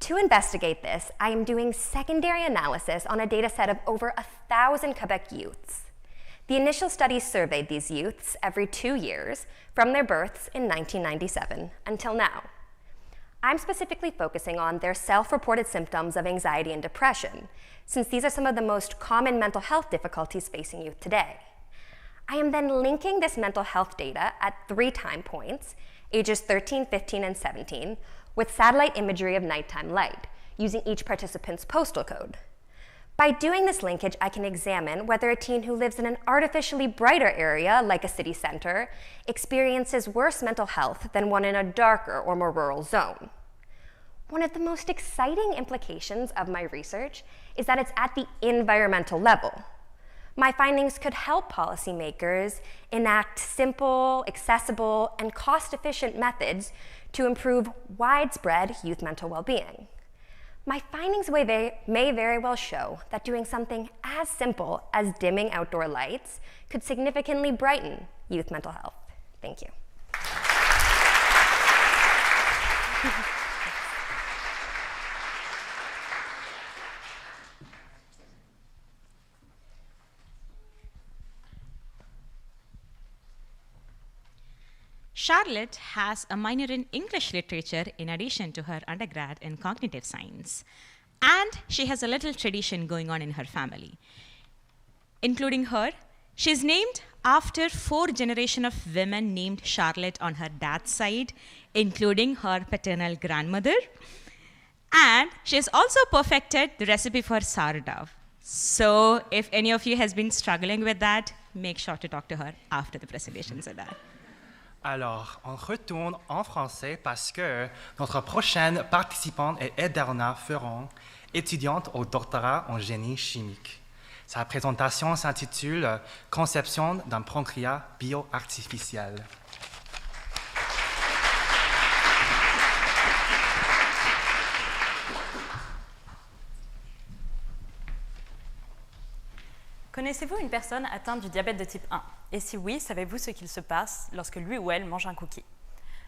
To investigate this, I am doing secondary analysis on a data set of over 1,000 Quebec youths. The initial study surveyed these youths every 2 years from their births in 1997 until now. I'm specifically focusing on their self-reported symptoms of anxiety and depression, since these are some of the most common mental health difficulties facing youth today. I am then linking this mental health data at 3 time points, ages 13, 15, and 17, with satellite imagery of nighttime light, using each participant's postal code. By doing this linkage, I can examine whether a teen who lives in an artificially brighter area, like a city center, experiences worse mental health than one in a darker or more rural zone. One of the most exciting implications of my research is that it's at the environmental level. My findings could help policymakers enact simple, accessible, and cost-efficient methods to improve widespread youth mental well-being. My findings may very well show that doing something as simple as dimming outdoor lights could significantly brighten youth mental health. Thank you. Charlotte has a minor in English literature in addition to her undergrad in cognitive science. And she has a little tradition going on in her family. Including her, she's named after 4 generations of women named Charlotte on her dad's side, including her paternal grandmother. And she has also perfected the recipe for sourdough. So if any of you has been struggling with that, make sure to talk to her after the presentations are done. Alors, on retourne en français parce que notre prochaine participante est Edarna Ferron, étudiante au doctorat en génie chimique. Sa présentation s'intitule « Conception d'un pancréas bio-artificiel ». Connaissez-vous une personne atteinte du diabète de type 1? Et si oui, savez-vous ce qu'il se passe lorsque lui ou elle mange un cookie?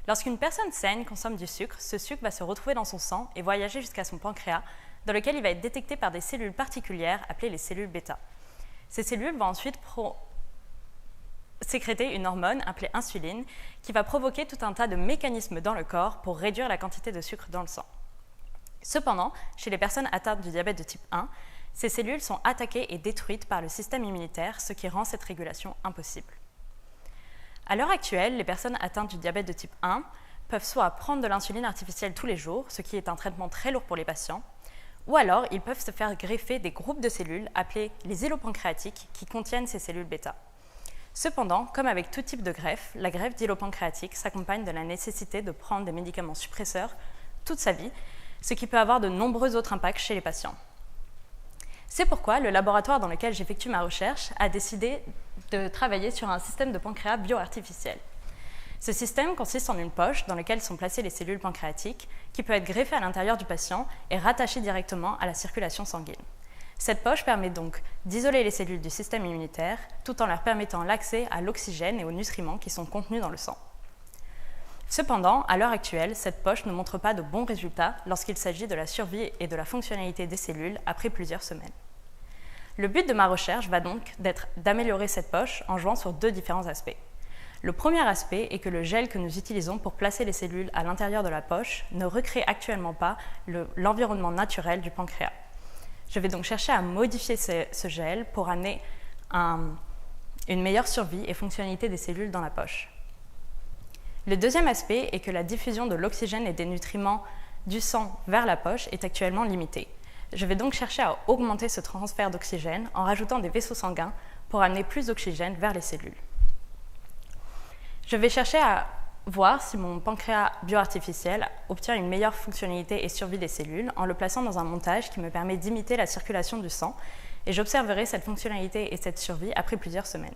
Lorsqu'une personne saine consomme du sucre, ce sucre va se retrouver dans son sang et voyager jusqu'à son pancréas, dans lequel il va être détecté par des cellules particulières appelées les cellules bêta. Ces cellules vont ensuite sécréter une hormone appelée insuline qui va provoquer tout un tas de mécanismes dans le corps pour réduire la quantité de sucre dans le sang. Cependant, chez les personnes atteintes du diabète de type 1, ces cellules sont attaquées et détruites par le système immunitaire, ce qui rend cette régulation impossible. À l'heure actuelle, les personnes atteintes du diabète de type 1 peuvent soit prendre de l'insuline artificielle tous les jours, ce qui est un traitement très lourd pour les patients, ou alors ils peuvent se faire greffer des groupes de cellules appelés les îlots pancréatiques qui contiennent ces cellules bêta. Cependant, comme avec tout type de greffe, la greffe d'îlots pancréatiques s'accompagne de la nécessité de prendre des médicaments suppresseurs toute sa vie, ce qui peut avoir de nombreux autres impacts chez les patients. C'est pourquoi le laboratoire dans lequel j'effectue ma recherche a décidé de travailler sur un système de pancréas bioartificiel. Ce système consiste en une poche dans laquelle sont placées les cellules pancréatiques qui peut être greffée à l'intérieur du patient et rattachée directement à la circulation sanguine. Cette poche permet donc d'isoler les cellules du système immunitaire tout en leur permettant l'accès à l'oxygène et aux nutriments qui sont contenus dans le sang. Cependant, à l'heure actuelle, cette poche ne montre pas de bons résultats lorsqu'il s'agit de la survie et de la fonctionnalité des cellules après plusieurs semaines. Le but de ma recherche va donc être d'améliorer cette poche en jouant sur deux différents aspects. Le premier aspect est que le gel que nous utilisons pour placer les cellules à l'intérieur de la poche ne recrée actuellement pas l'environnement naturel du pancréas. Je vais donc chercher à modifier ce gel pour amener une meilleure survie et fonctionnalité des cellules dans la poche. Le deuxième aspect est que la diffusion de l'oxygène et des nutriments du sang vers la poche est actuellement limitée. Je vais donc chercher à augmenter ce transfert d'oxygène en rajoutant des vaisseaux sanguins pour amener plus d'oxygène vers les cellules. Je vais chercher à voir si mon pancréas bioartificiel obtient une meilleure fonctionnalité et survie des cellules en le plaçant dans un montage qui me permet d'imiter la circulation du sang et j'observerai cette fonctionnalité et cette survie après plusieurs semaines.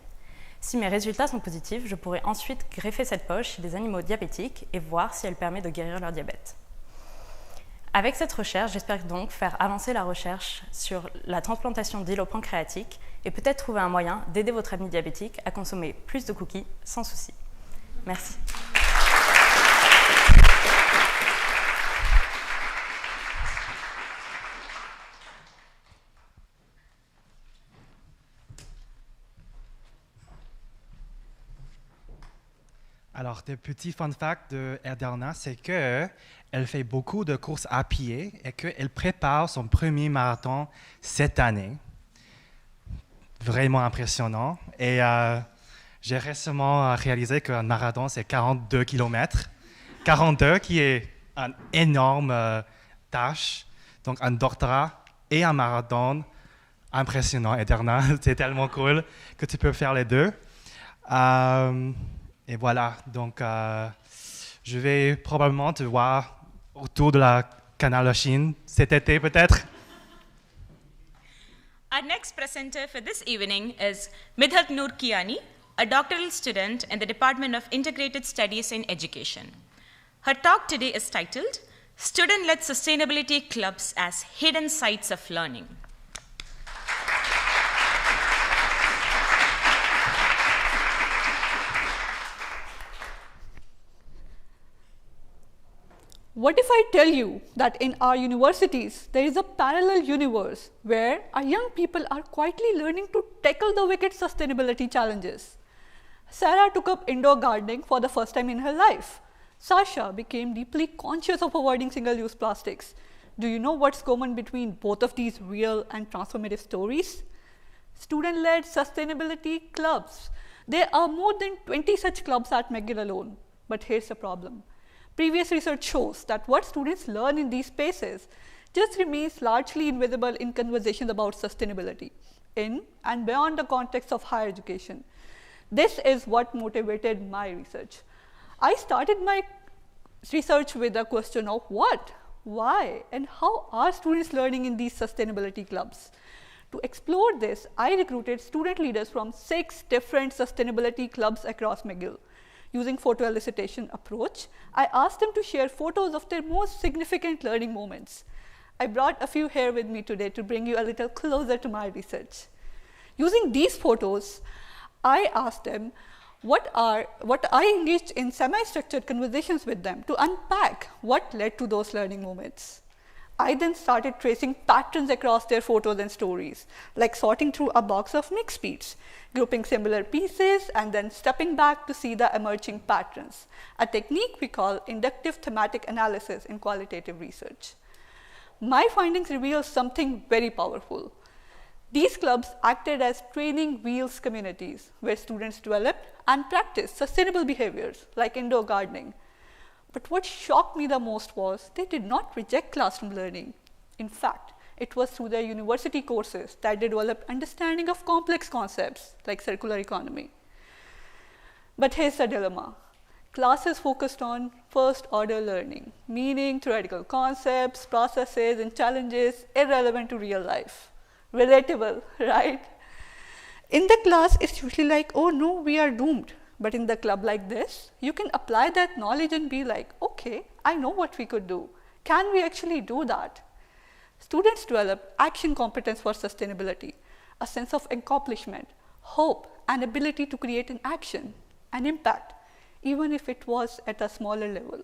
Si mes résultats sont positifs, je pourrai ensuite greffer cette poche chez des animaux diabétiques et voir si elle permet de guérir leur diabète. Avec cette recherche, j'espère donc faire avancer la recherche sur la transplantation d'îlots pancréatiques et peut-être trouver un moyen d'aider votre ami diabétique à consommer plus de cookies sans souci. Merci. Alors, des petits fun facts de Erderna, c'est qu'elle fait beaucoup de courses à pied et qu'elle prépare son premier marathon cette année. Vraiment impressionnant. Et j'ai récemment réalisé qu'un marathon, c'est 42 km. 42 qui est une énorme tâche. Donc, un doctorat et un marathon. Impressionnant, Erderna. C'est tellement cool que tu peux faire les deux. Et voilà, donc je vais probablement te voir autour de la canal de Chine cet été peut-être. Our next presenter for this evening is Midhat Noor Kiani, a doctoral student in the Department of Integrated Studies in Education. Her talk today is titled, Student-Led Sustainability Clubs as Hidden Sites of Learning. What if I tell you that in our universities, there is a parallel universe where our young people are quietly learning to tackle the wicked sustainability challenges? Sarah took up indoor gardening for the first time in her life. Sasha became deeply conscious of avoiding single-use plastics. Do you know what's common between both of these real and transformative stories? Student-led sustainability clubs. There are more than 20 such clubs at McGill alone. But here's the problem. Previous research shows that what students learn in these spaces just remains largely invisible in conversations about sustainability, in and beyond the context of higher education. This is what motivated my research. I started my research with the question of what, why, and how are students learning in these sustainability clubs? To explore this, I recruited student leaders from 6 different sustainability clubs across McGill. Using photo elicitation approach, I asked them to share photos of their most significant learning moments. I brought a few here with me today to bring you a little closer to my research. Using these photos, I asked them what I engaged in semi-structured conversations with them to unpack what led to those learning moments. I then started tracing patterns across their photos and stories, like sorting through a box of mixed beads, grouping similar pieces, and then stepping back to see the emerging patterns, a technique we call inductive thematic analysis in qualitative research. My findings reveal something very powerful. These clubs acted as training wheels communities where students developed and practiced sustainable behaviors like indoor gardening. But what shocked me the most was they did not reject classroom learning. In fact, it was through their university courses that they developed understanding of complex concepts like circular economy. But here's the dilemma. Classes focused on first-order learning, meaning theoretical concepts, processes, and challenges irrelevant to real life. Relatable, right? In the class, it's usually like, oh no, we are doomed. But in the club like this, you can apply that knowledge and be like, okay, I know what we could do. Can we actually do that? Students develop action competence for sustainability, a sense of accomplishment, hope, and ability to create an action, an impact, even if it was at a smaller level.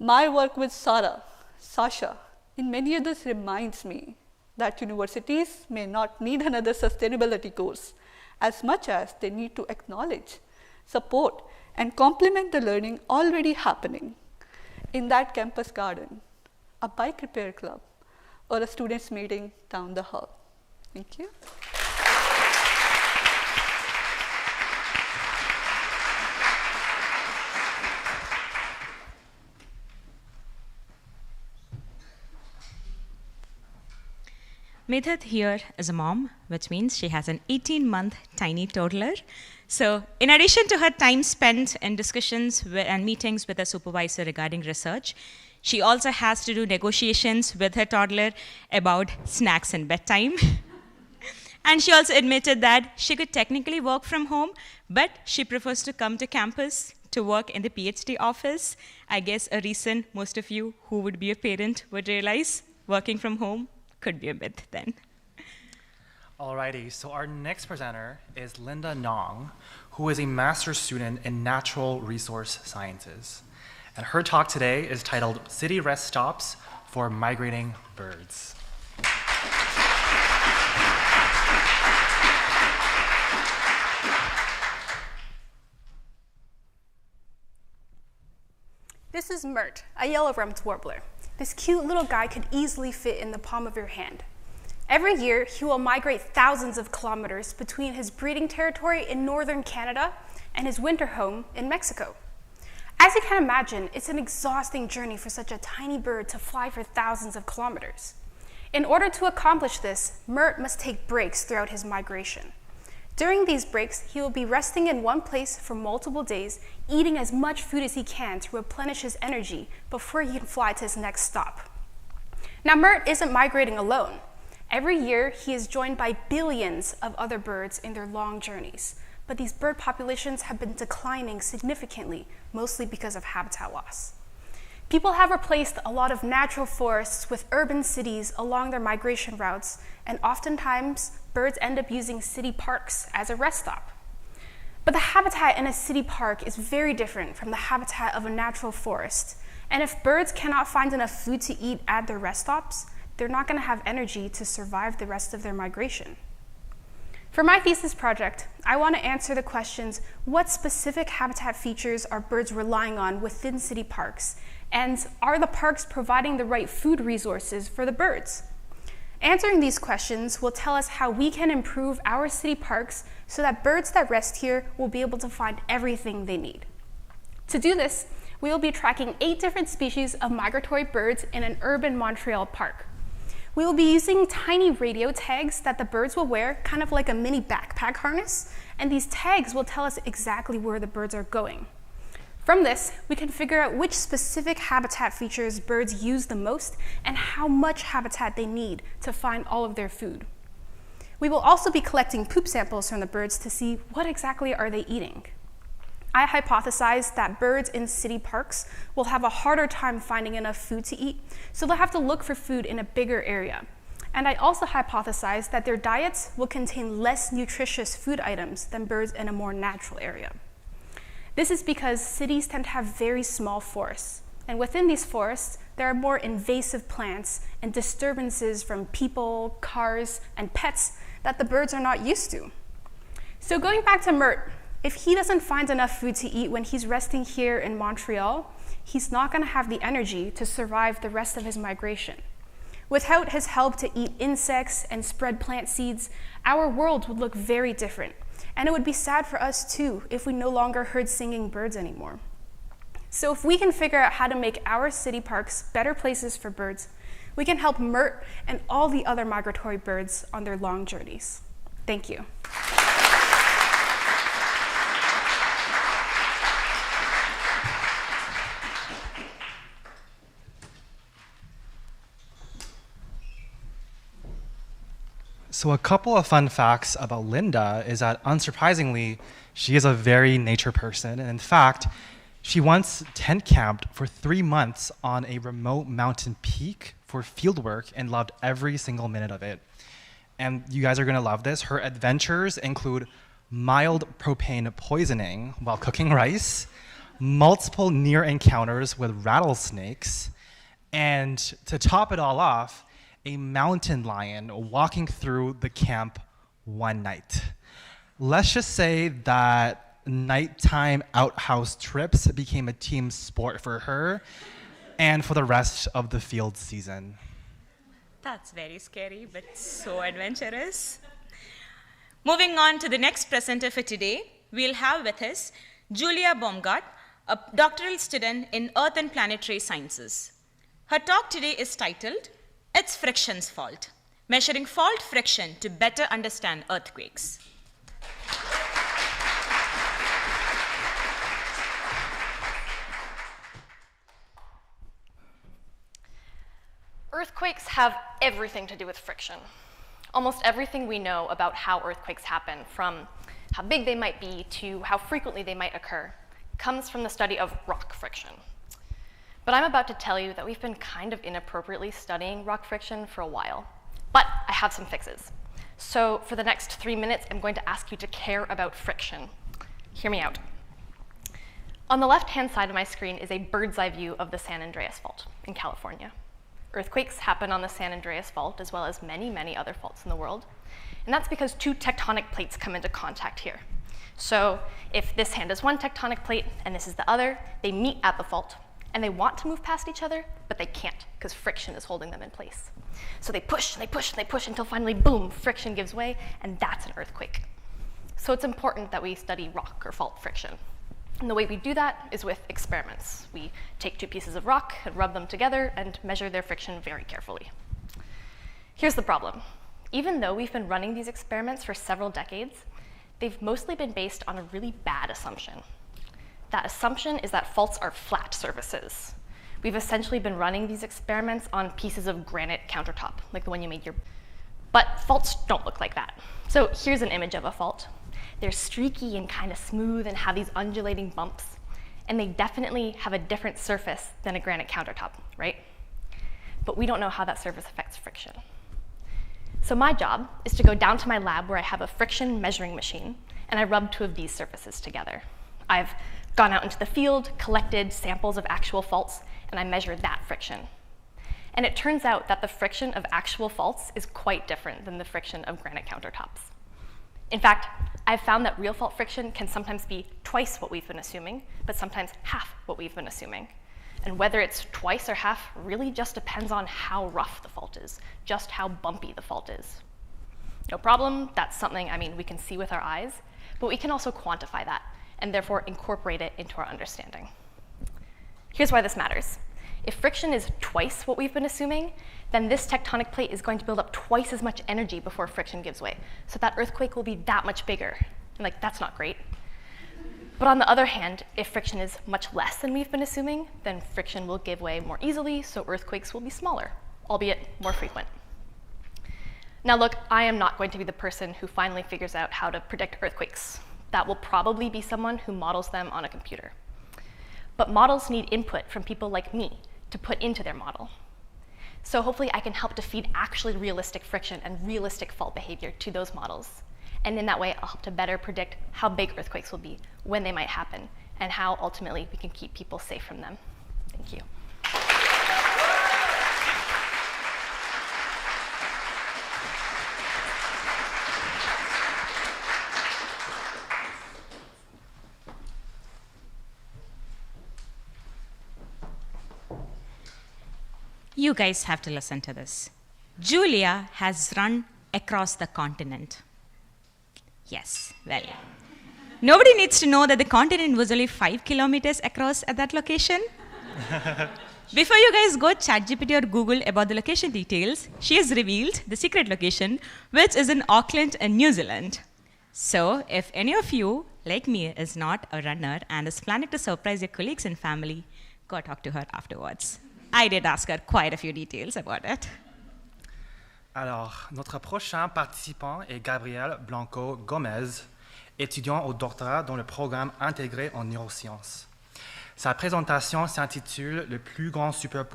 My work with Sasha, and many others reminds me that universities may not need another sustainability course as much as they need to acknowledge, support, and complement the learning already happening in that campus garden, a bike repair club, or a students' meeting down the hall. Thank you. Medhat here is a mom, which means she has an 18-month tiny toddler. So in addition to her time spent in discussions and meetings with her supervisor regarding research, she also has to do negotiations with her toddler about snacks and bedtime. And she also admitted that she could technically work from home, but she prefers to come to campus to work in the PhD office. I guess a reason most of you who would be a parent would realize working from home could be a myth then. Alrighty, so our next presenter is Linda Nong, who is a master's student in natural resource sciences. And her talk today is titled City Rest Stops for Migrating Birds. This is Mert, a yellow-rumped warbler. This cute little guy could easily fit in the palm of your hand. Every year, he will migrate thousands of kilometers between his breeding territory in northern Canada and his winter home in Mexico. As you can imagine, it's an exhausting journey for such a tiny bird to fly for thousands of kilometers. In order to accomplish this, Mert must take breaks throughout his migration. During these breaks, he will be resting in one place for multiple days, eating as much food as he can to replenish his energy before he can fly to his next stop. Now, Mert isn't migrating alone. Every year, he is joined by billions of other birds in their long journeys, but these bird populations have been declining significantly, mostly because of habitat loss. People have replaced a lot of natural forests with urban cities along their migration routes, and oftentimes, birds end up using city parks as a rest stop. But the habitat in a city park is very different from the habitat of a natural forest, and if birds cannot find enough food to eat at their rest stops, they're not going to have energy to survive the rest of their migration. For my thesis project, I want to answer the questions, what specific habitat features are birds relying on within city parks? And are the parks providing the right food resources for the birds? Answering these questions will tell us how we can improve our city parks so that birds that rest here will be able to find everything they need. To do this, we will be tracking 8 different species of migratory birds in an urban Montreal park. We will be using tiny radio tags that the birds will wear, kind of like a mini backpack harness, and these tags will tell us exactly where the birds are going. From this, we can figure out which specific habitat features birds use the most and how much habitat they need to find all of their food. We will also be collecting poop samples from the birds to see what exactly are they eating. I hypothesize that birds in city parks will have a harder time finding enough food to eat, so they'll have to look for food in a bigger area. And I also hypothesize that their diets will contain less nutritious food items than birds in a more natural area. This is because cities tend to have very small forests, And within these forests, there are more invasive plants and disturbances from people, cars, and pets that the birds are not used to. So going back to Mert, if he doesn't find enough food to eat when he's resting here in Montreal, he's not going to have the energy to survive the rest of his migration. Without his help to eat insects and spread plant seeds, our world would look very different. And it would be sad for us too if we no longer heard singing birds anymore. So if we can figure out how to make our city parks better places for birds, we can help Mert and all the other migratory birds on their long journeys. Thank you. So a couple of fun facts about Linda is that, unsurprisingly, she is a very nature person. And in fact, she once tent camped for 3 months on a remote mountain peak for field work and loved every single minute of it. And you guys are gonna love this. Her adventures include mild propane poisoning while cooking rice, multiple near encounters with rattlesnakes, and to top it all off, a mountain lion walking through the camp one night. Let's just say that nighttime outhouse trips became a team sport for her and for the rest of the field season. That's very scary, but so adventurous. Moving on to the next presenter for today, we'll have with us Julia Baumgart, a doctoral student in Earth and Planetary Sciences. Her talk today is titled, It's Friction's Fault, Measuring Fault Friction to Better Understand Earthquakes. Earthquakes have everything to do with friction. Almost everything we know about how earthquakes happen, from how big they might be to how frequently they might occur, comes from the study of rock friction. But I'm about to tell you that we've been kind of inappropriately studying rock friction for a while. But I have some fixes. So for the next 3 minutes, I'm going to ask you to care about friction. Hear me out. On the left-hand side of my screen is a bird's eye view of the San Andreas Fault in California. Earthquakes happen on the San Andreas Fault, as well as many, many other faults in the world. And that's because two tectonic plates come into contact here. So if this hand is one tectonic plate and this is the other, they meet at the fault. And they want to move past each other, but they can't because friction is holding them in place. So they push and they push and they push until finally, boom, friction gives way, and that's an earthquake. So it's important that we study rock or fault friction. And the way we do that is with experiments. We take two pieces of rock and rub them together and measure their friction very carefully. Here's the problem. Even though we've been running these experiments for several decades, they've mostly been based on a really bad assumption. That assumption is that faults are flat surfaces. We've essentially been running these experiments on pieces of granite countertop, like the one you made your... But faults don't look like that. So here's an image of a fault. They're streaky and kind of smooth and have these undulating bumps. And they definitely have a different surface than a granite countertop, right? But we don't know how that surface affects friction. So my job is to go down to my lab where I have a friction measuring machine, and I rub two of these surfaces together. I've gone out into the field, collected samples of actual faults, and I measured that friction. And it turns out that the friction of actual faults is quite different than the friction of granite countertops. In fact, I've found that real fault friction can sometimes be twice what we've been assuming, but sometimes half what we've been assuming. And whether it's twice or half really just depends on how rough the fault is, just how bumpy the fault is. No problem, that's something, we can see with our eyes, but we can also quantify that, and therefore incorporate it into our understanding. Here's why this matters. If friction is twice what we've been assuming, then this tectonic plate is going to build up twice as much energy before friction gives way. So that earthquake will be that much bigger. And that's not great. But on the other hand, if friction is much less than we've been assuming, then friction will give way more easily, so earthquakes will be smaller, albeit more frequent. Now look, I am not going to be the person who finally figures out how to predict earthquakes. That will probably be someone who models them on a computer. But models need input from people like me to put into their model. So hopefully I can help to feed actually realistic friction and realistic fault behavior to those models. And in that way, I'll help to better predict how big earthquakes will be, when they might happen, and how ultimately we can keep people safe from them. Thank you. You guys have to listen to this. Julia has run across the continent. Yes, well, nobody needs to know that the continent was only 5 kilometers across at that location. Before you guys go ChatGPT or Google about the location details, she has revealed the secret location, which is in Auckland in New Zealand. So if any of you, like me, is not a runner and is planning to surprise your colleagues and family, go talk to her afterwards. I did ask her quite a few details about it. Alors, notre prochain participant est Gabriel Blanco Gomez, étudiant au doctorat dans le programme intégré en neurosciences. Sa présentation s'intitule « Le plus grand super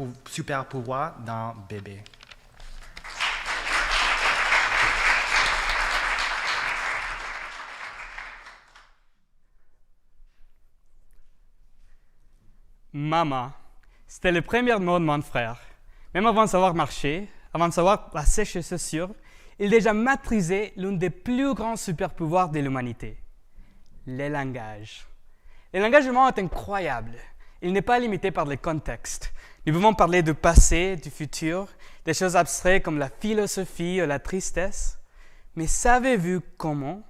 pouvoir d'un bébé ». Maman, c'était le premier mot de mon frère. Même avant de savoir marcher, avant de savoir placer ses chaussures, il déjà maîtrisait l'un des plus grands super-pouvoirs de l'humanité, le langage. Le langage humain est incroyable. Il n'est pas limité par le contexte. Nous pouvons parler du passé, du futur, des choses abstraites comme la philosophie ou la tristesse. Mais savez-vous comment?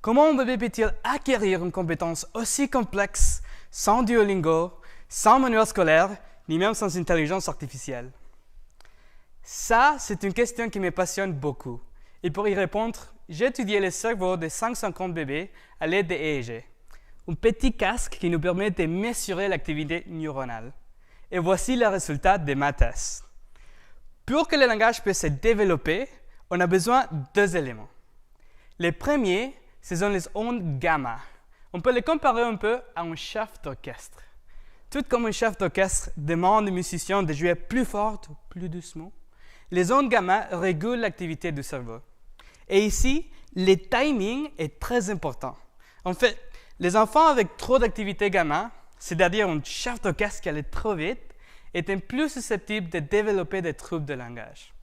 Comment un bébé peut-il acquérir une compétence aussi complexe sans Duolingo, sans manuel scolaire, ni même sans intelligence artificielle? Ça, c'est une question qui me passionne beaucoup. Et pour y répondre, j'ai étudié le cerveau de 550 bébés à l'aide de EEG, un petit casque qui nous permet de mesurer l'activité neuronale. Et voici le résultat de ma thèse. Pour que le langage puisse se développer, on a besoin de 2 éléments. Le premier, ce sont les ondes gamma. On peut les comparer un peu à un chef d'orchestre. Tout comme un chef d'orchestre demande aux musiciens de jouer plus fort ou plus doucement, les ondes gamma régulent l'activité du cerveau. Et ici, le timing est très important. En fait, les enfants avec trop d'activité gamma, c'est-à-dire un chef d'orchestre qui allait trop vite, étaient plus susceptibles de développer des troubles de langage.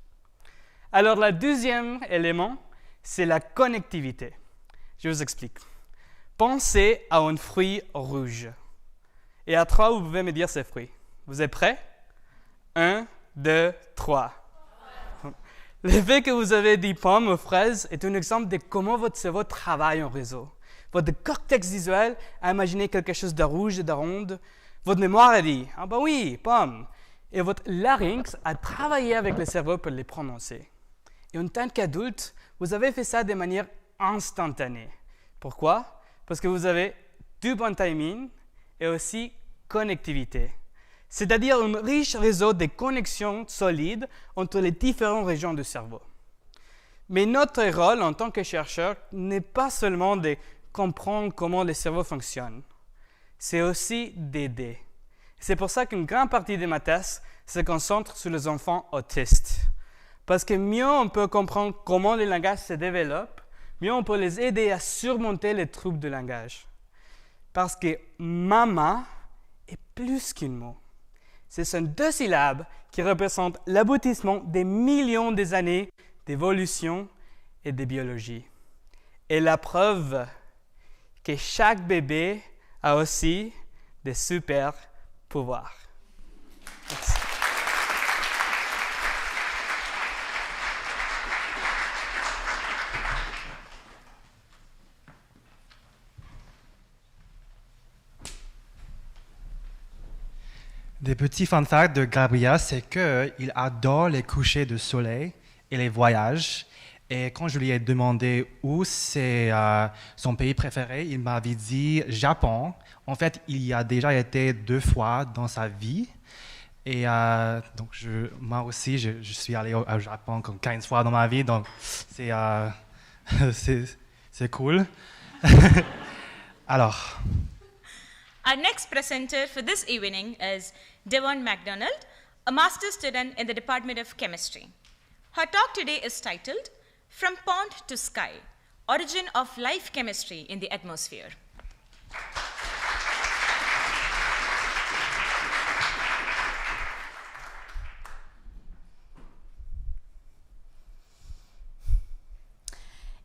Alors, le deuxième élément, c'est la connectivité. Je vous explique. Pensez à un fruit rouge. Et à 3, vous pouvez me dire ce fruit. Vous êtes prêts? 1, 2, 3. Le fait que vous avez dit pommes ou fraises est un exemple de comment votre cerveau travaille en réseau. Votre cortex visuel a imaginé quelque chose de rouge et de rond. Votre mémoire a dit « Ah ben oui, pomme ». Et votre larynx a travaillé avec le cerveau pour les prononcer. Et en tant qu'adulte, vous avez fait ça de manière instantanée. Pourquoi? Parce que vous avez du bon timing et aussi connectivité. C'est-à-dire un riche réseau de connexions solides entre les différentes régions du cerveau. Mais notre rôle en tant que chercheur n'est pas seulement de comprendre comment le cerveau fonctionne, c'est aussi d'aider. C'est pour ça qu'une grande partie de ma thèse se concentre sur les enfants autistes. Parce que mieux on peut comprendre comment le langage se développe, mieux on peut les aider à surmonter les troubles du langage. Parce que maman est plus qu'un mot. Ce sont 2 syllabes qui représentent l'aboutissement des millions d'années d'évolution et de biologie. Et la preuve que chaque bébé a aussi des super pouvoirs. Merci. Des petits fun facts de Gabriel, c'est qu'il adore les couchers de soleil et les voyages. Et quand je lui ai demandé où c'est son pays préféré, il m'avait dit Japon. En fait, il y a déjà été 2 fois dans sa vie. Et donc, moi aussi, je suis allé au Japon comme 15 fois dans ma vie. Donc, c'est cool. Alors. Our next presenter for this evening is Devon MacDonald, a master's student in the Department of Chemistry. Her talk today is titled, From Pond to Sky, Origin of Life Chemistry in the Atmosphere.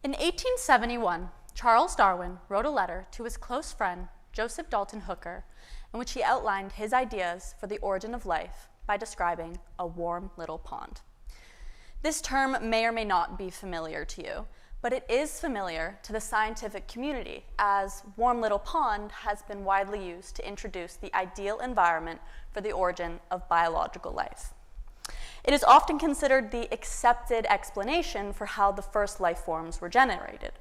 In 1871, Charles Darwin wrote a letter to his close friend, Joseph Dalton Hooker, in which he outlined his ideas for the origin of life by describing a warm little pond. This term may or may not be familiar to you, but it is familiar to the scientific community, as warm little pond has been widely used to introduce the ideal environment for the origin of biological life. It is often considered the accepted explanation for how the first life forms were generated.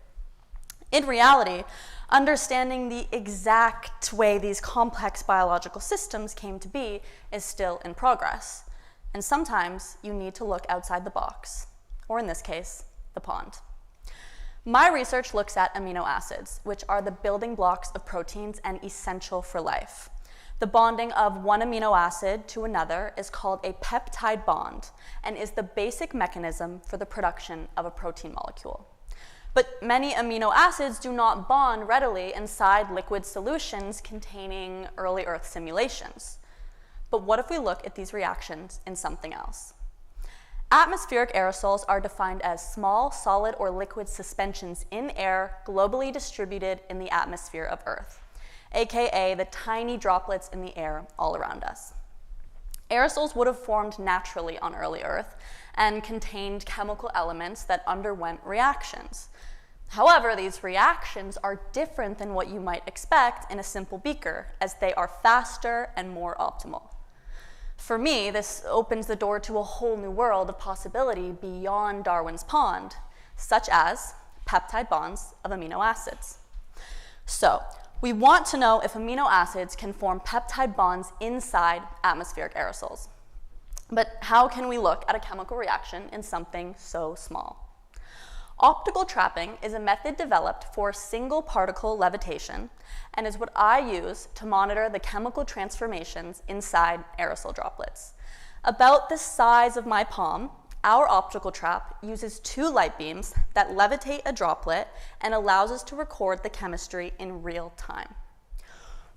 In reality, understanding the exact way these complex biological systems came to be is still in progress, and sometimes you need to look outside the box, or in this case, the pond. My research looks at amino acids, which are the building blocks of proteins and essential for life. The bonding of one amino acid to another is called a peptide bond and is the basic mechanism for the production of a protein molecule. But many amino acids do not bond readily inside liquid solutions containing early Earth simulations. But what if we look at these reactions in something else? Atmospheric aerosols are defined as small, solid, or liquid suspensions in air globally distributed in the atmosphere of Earth, aka the tiny droplets in the air all around us. Aerosols would have formed naturally on early Earth and contained chemical elements that underwent reactions. However, these reactions are different than what you might expect in a simple beaker, as they are faster and more optimal. For me, this opens the door to a whole new world of possibility beyond Darwin's pond, such as peptide bonds of amino acids. So, we want to know if amino acids can form peptide bonds inside atmospheric aerosols. But how can we look at a chemical reaction in something so small? Optical trapping is a method developed for single particle levitation and is what I use to monitor the chemical transformations inside aerosol droplets. About the size of my palm, our optical trap uses 2 light beams that levitate a droplet and allows us to record the chemistry in real time.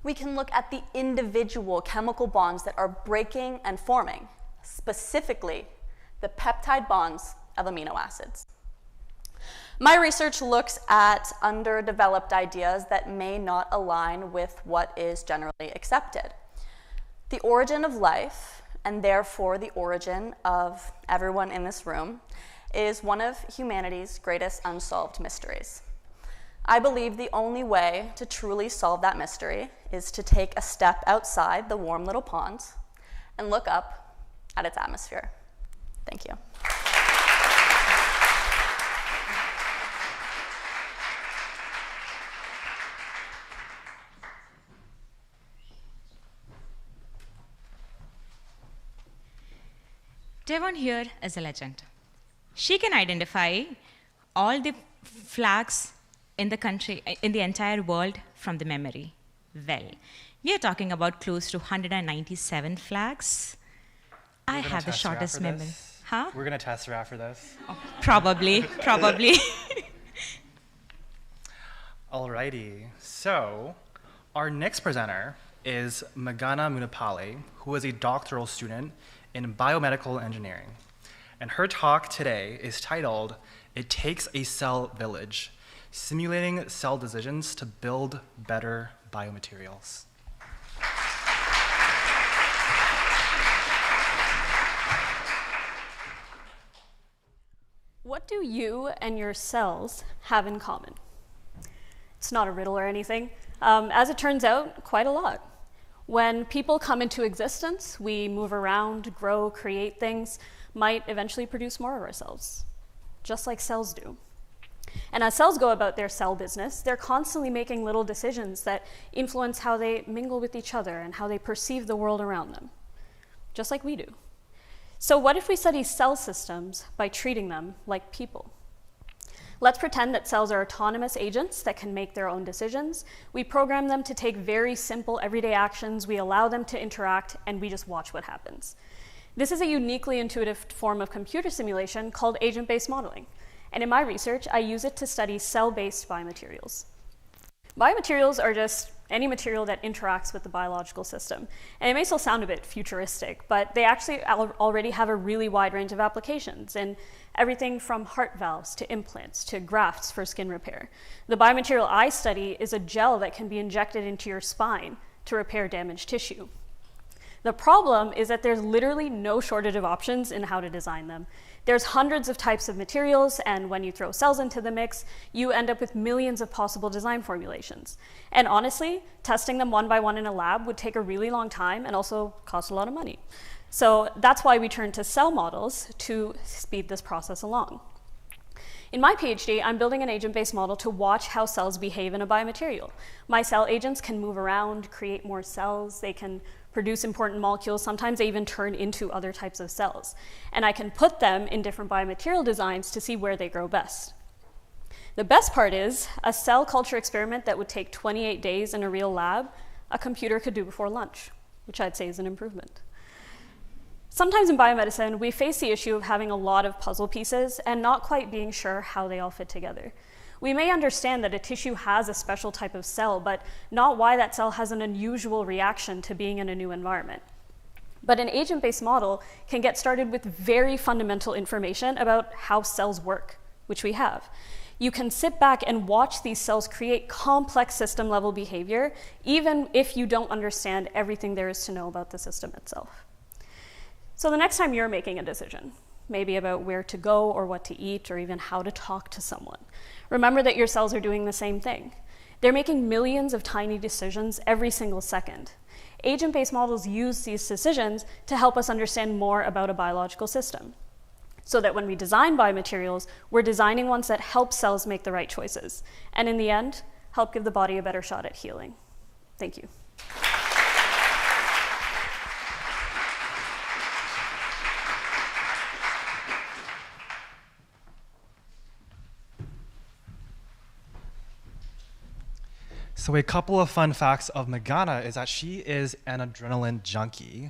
We can look at the individual chemical bonds that are breaking and forming, specifically the peptide bonds of amino acids. My research looks at underdeveloped ideas that may not align with what is generally accepted. The origin of life, and therefore the origin of everyone in this room, is one of humanity's greatest unsolved mysteries. I believe the only way to truly solve that mystery is to take a step outside the warm little pond and look up at its atmosphere. Thank you. Devon here is a legend. She can identify all the flags in the country, in the entire world from the memory. Well, we are talking about close to 197 flags. I have the shortest memory. Huh? We're going to test her after this. Oh, probably. Alrighty, so our next presenter is Meghana Munipalli, who is a doctoral student in biomedical engineering. And her talk today is titled, "It Takes a Cell Village, Simulating Cell Decisions to Build Better Biomaterials." What do you and your cells have in common? It's not a riddle or anything. As it turns out, quite a lot. When people come into existence, we move around, grow, create things, might eventually produce more of ourselves, just like cells do. And as cells go about their cell business, they're constantly making little decisions that influence how they mingle with each other and how they perceive the world around them, just like we do. So what if we study cell systems by treating them like people? Let's pretend that cells are autonomous agents that can make their own decisions. We program them to take very simple everyday actions, we allow them to interact, and we just watch what happens. This is a uniquely intuitive form of computer simulation called agent-based modeling. And in my research, I use it to study cell-based biomaterials. Biomaterials are just any material that interacts with the biological system. And it may still sound a bit futuristic, but they actually already have a really wide range of applications in everything from heart valves to implants to grafts for skin repair. The biomaterial I study is a gel that can be injected into your spine to repair damaged tissue. The problem is that there's literally no shortage of options in how to design them. There's hundreds of types of materials, and when you throw cells into the mix, you end up with millions of possible design formulations. And honestly, testing them one by one in a lab would take a really long time and also cost a lot of money. So that's why we turned to cell models to speed this process along. In my PhD, I'm building an agent-based model to watch how cells behave in a biomaterial. My cell agents can move around, create more cells, they can produce important molecules, sometimes they even turn into other types of cells. And I can put them in different biomaterial designs to see where they grow best. The best part is, a cell culture experiment that would take 28 days in a real lab, a computer could do before lunch, which I'd say is an improvement. Sometimes in biomedicine, we face the issue of having a lot of puzzle pieces and not quite being sure how they all fit together. We may understand that a tissue has a special type of cell, but not why that cell has an unusual reaction to being in a new environment. But an agent-based model can get started with very fundamental information about how cells work, which we have. You can sit back and watch these cells create complex system-level behavior, even if you don't understand everything there is to know about the system itself. So the next time you're making a decision, maybe about where to go or what to eat or even how to talk to someone, remember that your cells are doing the same thing. They're making millions of tiny decisions every single second. Agent-based models use these decisions to help us understand more about a biological system, so that when we design biomaterials, we're designing ones that help cells make the right choices, and in the end, help give the body a better shot at healing. Thank you. So a couple of fun facts of Meghana is that she is an adrenaline junkie,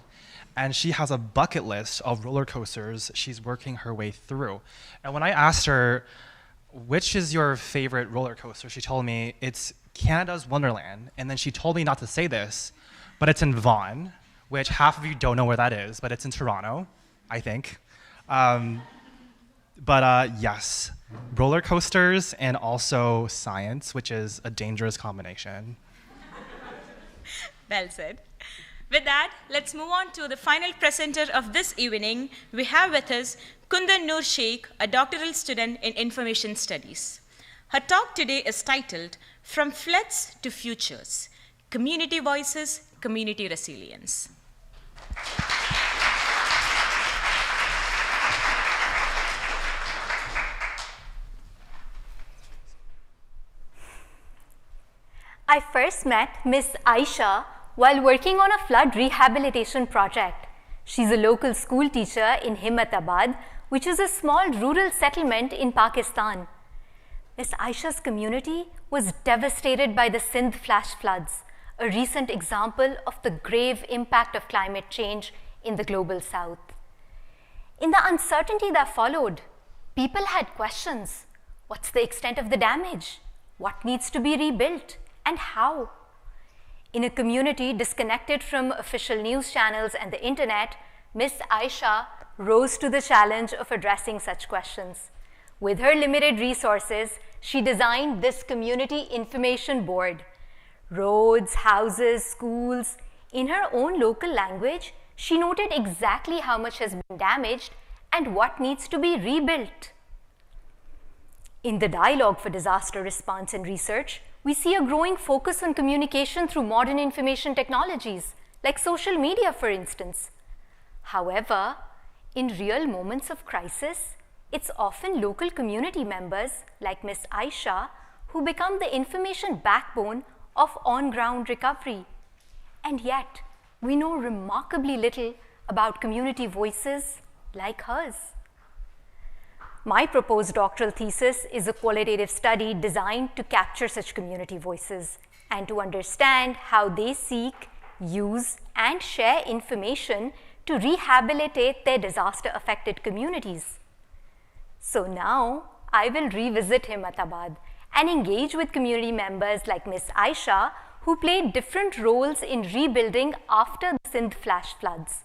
and she has a bucket list of roller coasters she's working her way through. And when I asked her, which is your favorite roller coaster, she told me it's Canada's Wonderland. And then she told me not to say this, but it's in Vaughan, which half of you don't know where that is, but it's in Toronto, I think. Yes, roller coasters and also science, which is a dangerous combination. Well said. With that, let's move on to the final presenter of this evening. We have with us Kundan Noor Sheikh, a doctoral student in information studies. Her talk today is titled From Floods to Futures: Community Voices, Community Resilience. I first met Miss Aisha while working on a flood rehabilitation project. She's a local school teacher in Himmatabad, which is a small rural settlement in Pakistan. Miss Aisha's community was devastated by the Sindh flash floods, a recent example of the grave impact of climate change in the global south. In the uncertainty that followed, people had questions. What's the extent of the damage? What needs to be rebuilt? And how? In a community disconnected from official news channels and the internet, Miss Aisha rose to the challenge of addressing such questions. With her limited resources, she designed this community information board. Roads, houses, schools. In her own local language, she noted exactly how much has been damaged and what needs to be rebuilt. In the Dialogue for Disaster Response and Research, we see a growing focus on communication through modern information technologies, like social media, for instance. However, in real moments of crisis, it's often local community members, like Miss Aisha, who become the information backbone of on-ground recovery. And yet, we know remarkably little about community voices like hers. My proposed doctoral thesis is a qualitative study designed to capture such community voices and to understand how they seek, use, and share information to rehabilitate their disaster-affected communities. So now, I will revisit Himmatabad and engage with community members like Miss Aisha, who played different roles in rebuilding after the Sindh flash floods.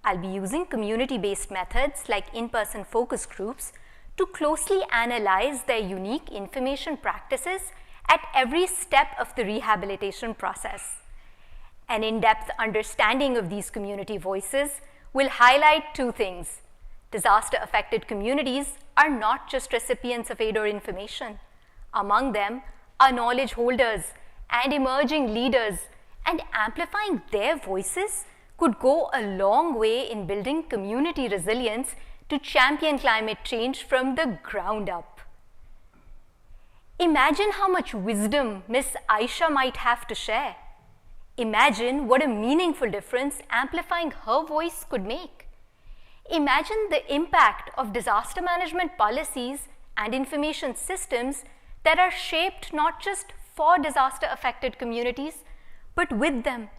I'll be using community-based methods like in-person focus groups to closely analyze their unique information practices at every step of the rehabilitation process. An in-depth understanding of these community voices will highlight two things. Disaster-affected communities are not just recipients of aid or information. Among them are knowledge holders and emerging leaders, and amplifying their voices could go a long way in building community resilience to champion climate change from the ground up. Imagine how much wisdom Miss Aisha might have to share. Imagine what a meaningful difference amplifying her voice could make. Imagine the impact of disaster management policies and information systems that are shaped not just for disaster-affected communities, but with them,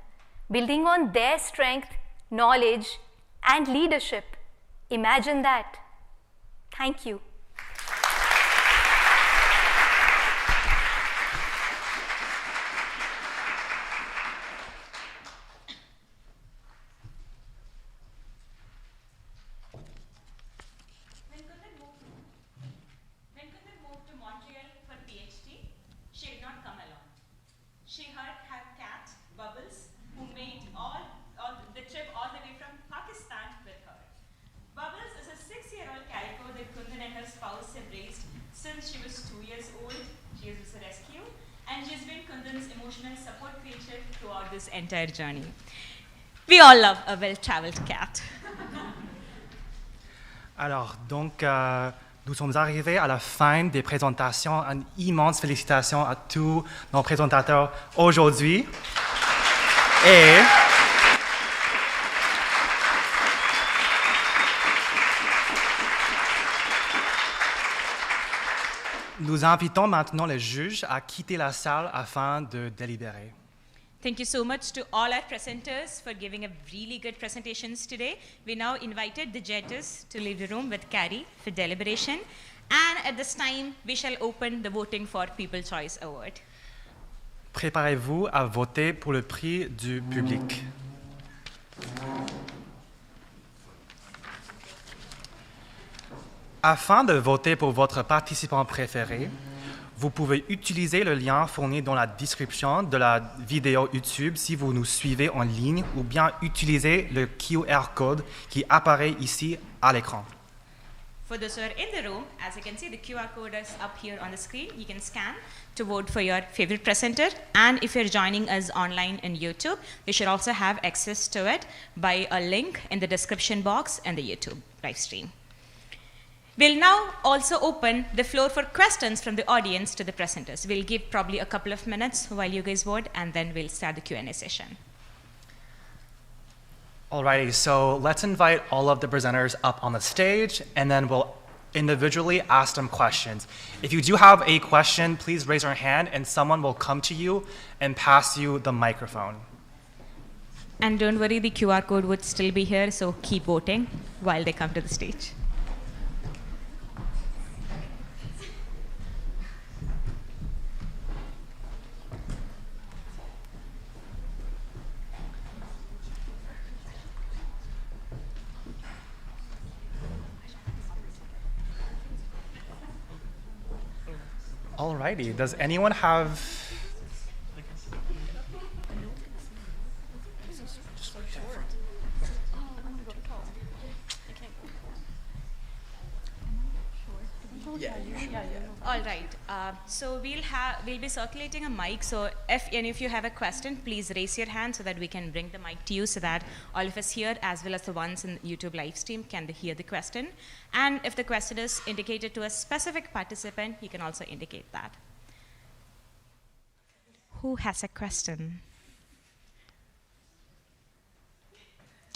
building on their strength, knowledge, and leadership. Imagine that. Thank you. Since she was 2 years old, she was a rescue, and she's been Kundan's emotional support creature throughout this entire journey. We all love a well-traveled cat. Alors, donc, nous sommes arrivés à la fin des présentations. Une immense félicitations à tous nos présentateurs aujourd'hui. Et nous invitons maintenant les juges à quitter la salle afin de délibérer. Thank you so much to all our presenters for giving a really good presentations today. We now invited the judges to leave the room with Carrie for deliberation. And at this time, we shall open the voting for People's Choice Award. Préparez-vous à voter pour le prix du public. Afin de voter pour votre participant préféré, vous pouvez utiliser le lien fourni dans la description de la vidéo YouTube si vous nous suivez en ligne, ou bien utiliser le QR code qui apparaît ici à l'écran. For those who are in the room, as you can see, the QR code is up here on the screen. You can scan to vote for your favorite presenter. And if you're joining us online in YouTube, you should also have access to it by a link in the description box in the YouTube live stream. We'll now also open the floor for questions from the audience to the presenters. We'll give probably a couple of minutes while you guys vote, and then we'll start the Q&A session. Alrighty, so let's invite all of the presenters up on the stage, and then we'll individually ask them questions. If you do have a question, please raise your hand, and someone will come to you and pass you the microphone. And don't worry, the QR code would still be here, so keep voting while they come to the stage. Alrighty, does anyone have... All right. So we'll be circulating a mic. So if you have a question, please raise your hand so that we can bring the mic to you, so that all of us here, as well as the ones in the YouTube live stream, can hear the question. And if the question is indicated to a specific participant, you can also indicate that. Who has a question?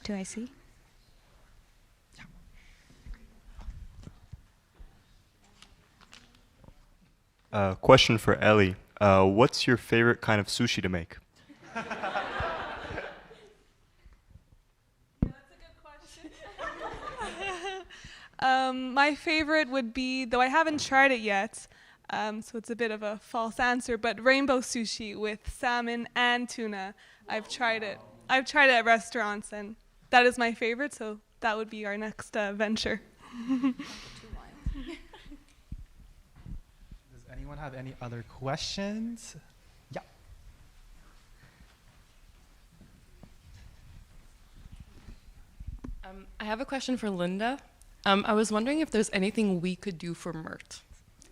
Do I see? Question for Ellie. What's your favorite kind of sushi to make? That's a good question. My favorite would be, though I haven't tried it yet, so it's a bit of a false answer, but rainbow sushi with salmon and tuna. I've tried it. I've tried it at restaurants, and that is my favorite, so that would be our next venture. Anyone have any other questions? Yeah. I have a question for Linda. I was wondering if there's anything we could do for Mert,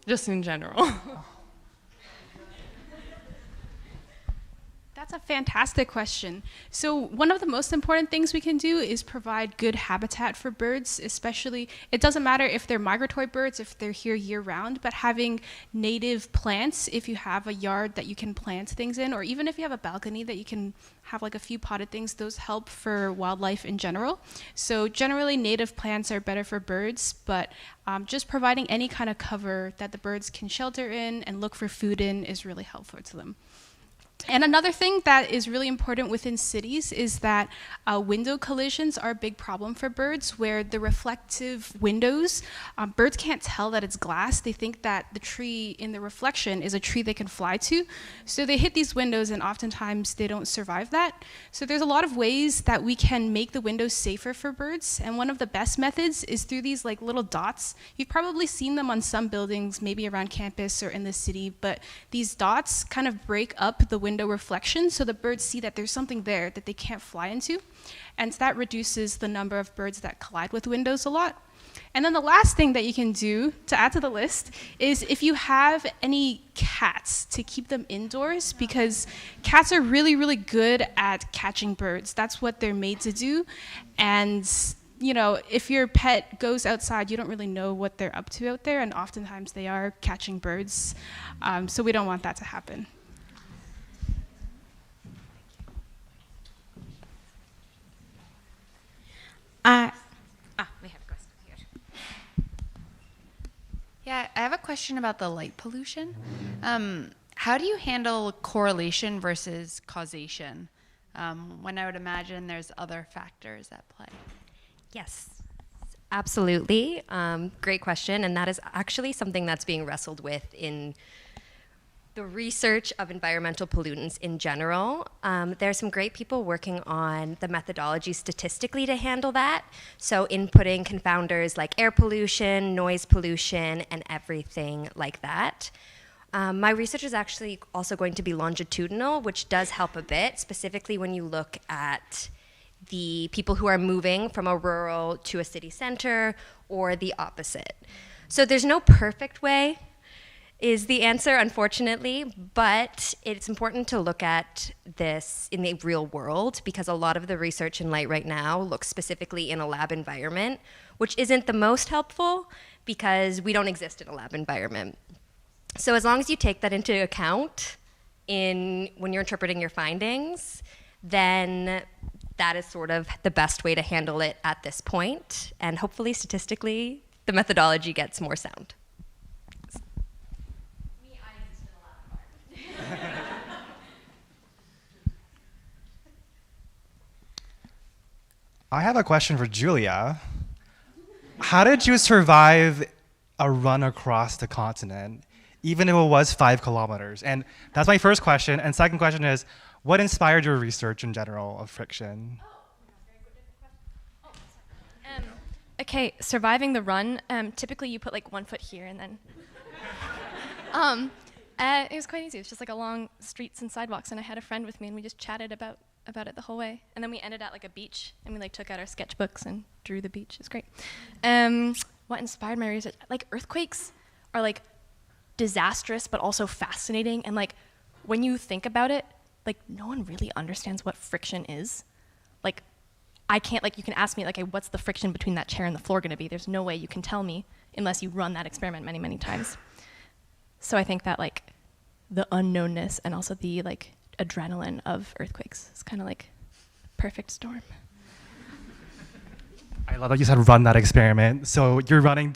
just in general. That's a fantastic question. So one of the most important things we can do is provide good habitat for birds, especially, it doesn't matter if they're migratory birds, if they're here year round, but having native plants, if you have a yard that you can plant things in, or even if you have a balcony that you can have like a few potted things, those help for wildlife in general. So generally native plants are better for birds, but just providing any kind of cover that the birds can shelter in and look for food in is really helpful to them. And another thing that is really important within cities is that window collisions are a big problem for birds, where the reflective windows, birds can't tell that it's glass. They think that the tree in the reflection is a tree they can fly to. So they hit these windows and oftentimes they don't survive that. So there's a lot of ways that we can make the windows safer for birds. And one of the best methods is through these like little dots. You've probably seen them on some buildings, maybe around campus or in the city, but these dots kind of break up the window reflection so the birds see that there's something there that they can't fly into, and that reduces the number of birds that collide with windows a lot. And then the last thing that you can do to add to the list is if you have any cats, to keep them indoors, because cats are really, really good at catching birds. That's what they're made to do. And you know, if your pet goes outside, you don't really know what they're up to out there, and oftentimes they are catching birds. So we don't want that to happen. We have a question here. Yeah, I have a question about the light pollution. How do you handle correlation versus causation when I would imagine there's other factors at play? Yes, absolutely. Great question. And that is actually something that's being wrestled with in the research of environmental pollutants in general. There are some great people working on the methodology statistically to handle that. So inputting confounders like air pollution, noise pollution, and everything like that. My research is actually also going to be longitudinal, which does help a bit, specifically when you look at the people who are moving from a rural to a city center or the opposite. So there's no perfect way is the answer, unfortunately, but it's important to look at this in the real world because a lot of the research in light right now looks specifically in a lab environment, which isn't the most helpful because we don't exist in a lab environment. So as long as you take that into account when you're interpreting your findings, then that is sort of the best way to handle it at this point, and hopefully statistically the methodology gets more sound. I have a question for Julia. How did you survive a run across the continent, even if it was 5 kilometers? And that's my first question. And second question is, what inspired your research in general of friction? Okay, surviving the run, typically you put like one foot here and then... it was quite easy. It was just like along streets and sidewalks, and I had a friend with me, and we just chatted about it the whole way. And then we ended at like a beach, and we like took out our sketchbooks and drew the beach. It was great. What inspired my research? Like earthquakes are like disastrous, but also fascinating. And like when you think about it, like no one really understands what friction is. Like I can't, like you can ask me like, hey, what's the friction between that chair and the floor gonna be? There's no way you can tell me unless you run that experiment many, many times. So I think that like the unknownness and also the like adrenaline of earthquakes is kind of like perfect storm. I love that you said run that experiment. So you're running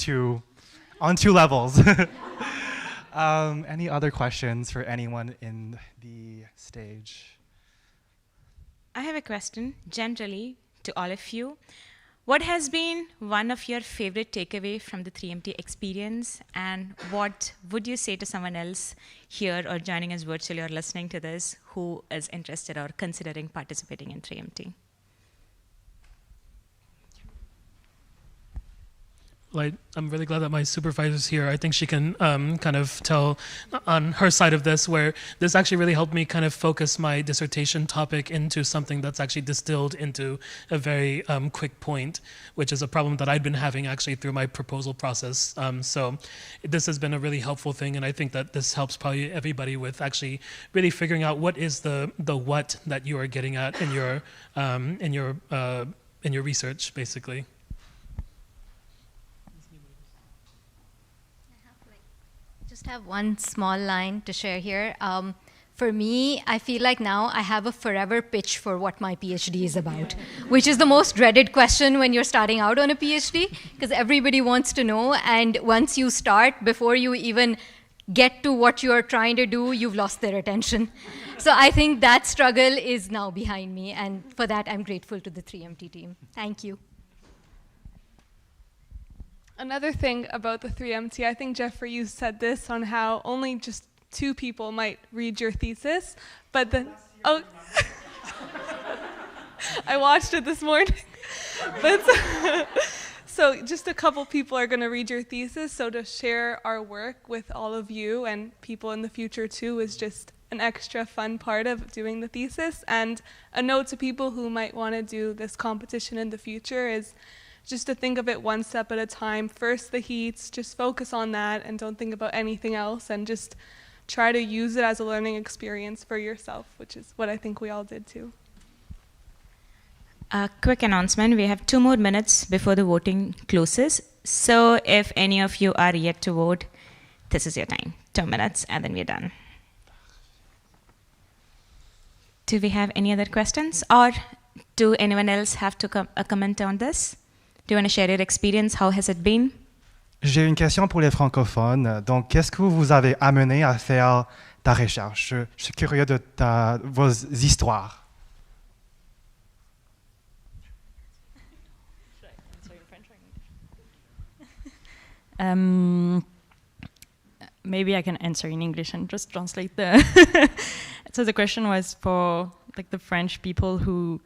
on 2 levels. Any other questions for anyone in the stage? I have a question generally to all of you. What has been one of your favorite takeaway from the 3MT experience, and what would you say to someone else here or joining us virtually or listening to this who is interested or considering participating in 3MT? I'm really glad that my supervisor's here. I think she can kind of tell on her side of this, where this actually really helped me kind of focus my dissertation topic into something that's actually distilled into a very quick point, which is a problem that I'd been having actually through my proposal process. So this has been a really helpful thing, and I think that this helps probably everybody with actually really figuring out what is the what that you are getting at in your research, basically. Just have one small line to share here. For me, I feel like now I have a forever pitch for what my PhD is about, which is the most dreaded question when you're starting out on a PhD, because everybody wants to know, and once you start, before you even get to what you're trying to do, you've lost their attention. So I think that struggle is now behind me, and for that I'm grateful to the 3MT team. Thank you. Another thing about the 3MT, I think, Jeffrey, you said this on how only just 2 people might read your thesis, but then, oh, I watched it this morning. But so just a couple people are going to read your thesis, so to share our work with all of you and people in the future too is just an extra fun part of doing the thesis. And a note to people who might want to do this competition in the future is just to think of it one step at a time. First the heats, just focus on that and don't think about anything else, and just try to use it as a learning experience for yourself, which is what I think we all did too. A quick announcement, we have 2 more minutes before the voting closes. So if any of you are yet to vote, this is your time, 2 minutes, and then we're done. Do we have any other questions? Or do anyone else have to comment on this? Do you want to share your experience? How has it been? J'ai une question pour les francophones. Donc, qu'est-ce que vous avez amené à faire ta recherche? Je suis curieux de vos histoires. Maybe I can answer in English and just translate the. So the question was for like the French people who,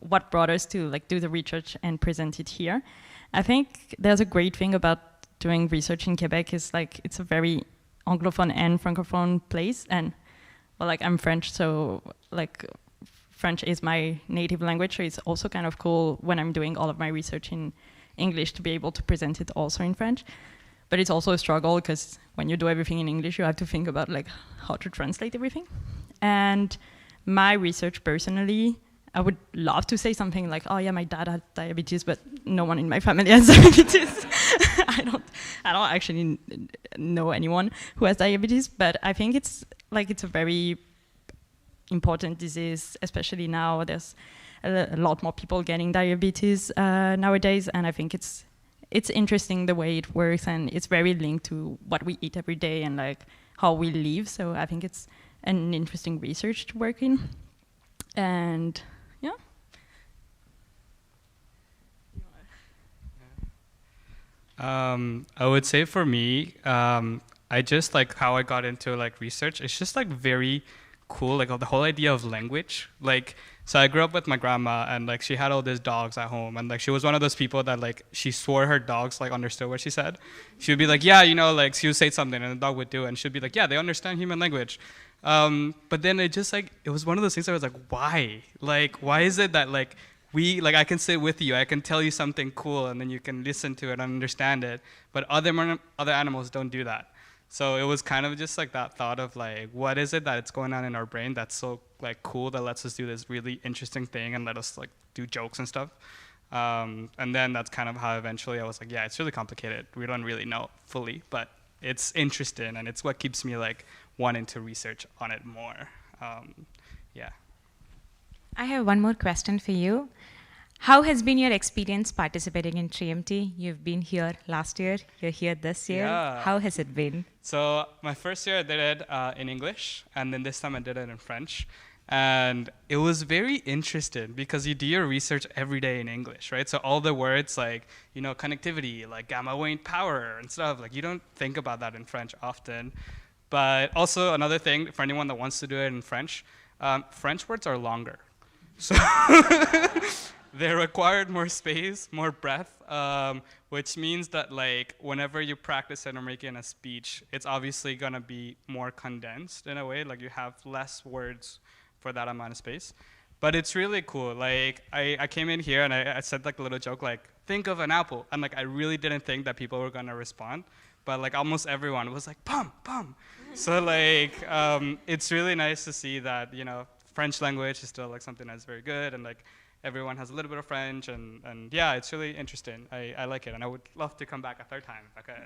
what brought us to like do the research and present it here. I think there's a great thing about doing research in Quebec is like it's a very Anglophone and Francophone place, and well, like I'm French, so like French is my native language, so it's also kind of cool when I'm doing all of my research in English to be able to present it also in French. But it's also a struggle because when you do everything in English, you have to think about like how to translate everything. And my research personally, I would love to say something like, oh yeah, my dad had diabetes, but no one in my family has diabetes. I don't actually know anyone who has diabetes, but I think it's a very important disease, especially now. There's a lot more people getting diabetes nowadays, and I think it's interesting the way it works, and it's very linked to what we eat every day and like how we live. So I think it's an interesting research to work in, and yeah. I would say for me, I just like how I got into like research. It's just like very cool, like the whole idea of language. Like, so I grew up with my grandma, and like she had all these dogs at home, and like she was one of those people that like she swore her dogs like understood what she said. She would be like, yeah, you know, like she would say something and the dog would do it, and she'd be like, yeah, they understand human language. But then it just like, it was one of those things where I was like, why? Like, why is it that like I can sit with you, I can tell you something cool, and then you can listen to it and understand it, but other animals don't do that. So it was kind of just like that thought of like, what is it that's going on in our brain that's so like cool that lets us do this really interesting thing and let us like do jokes and stuff. And then that's kind of how eventually I was like, yeah, it's really complicated. We don't really know fully, but it's interesting, and it's what keeps me like wanting to research on it more. Yeah. I have one more question for you. How has been your experience participating in 3MT? You've been here last year, you're here this year. Yeah. How has it been? So my first year I did it in English, and then this time I did it in French. And it was very interesting because you do your research every day in English, right? So all the words like, you know, connectivity, like gamma wave power and stuff, like you don't think about that in French often. But also another thing for anyone that wants to do it in French, French words are longer. So they required more space, more breath, which means that like whenever you practice it or make it in a speech, it's obviously gonna be more condensed in a way, like you have less words for that amount of space. But it's really cool. Like I came in here and I said like a little joke, like think of an apple, and like I really didn't think that people were gonna respond, but like almost everyone was like pum pum. So like it's really nice to see that, you know, French language is still like something that's very good, and like everyone has a little bit of French, and yeah, it's really interesting. I like it, and I would love to come back a third time. Okay.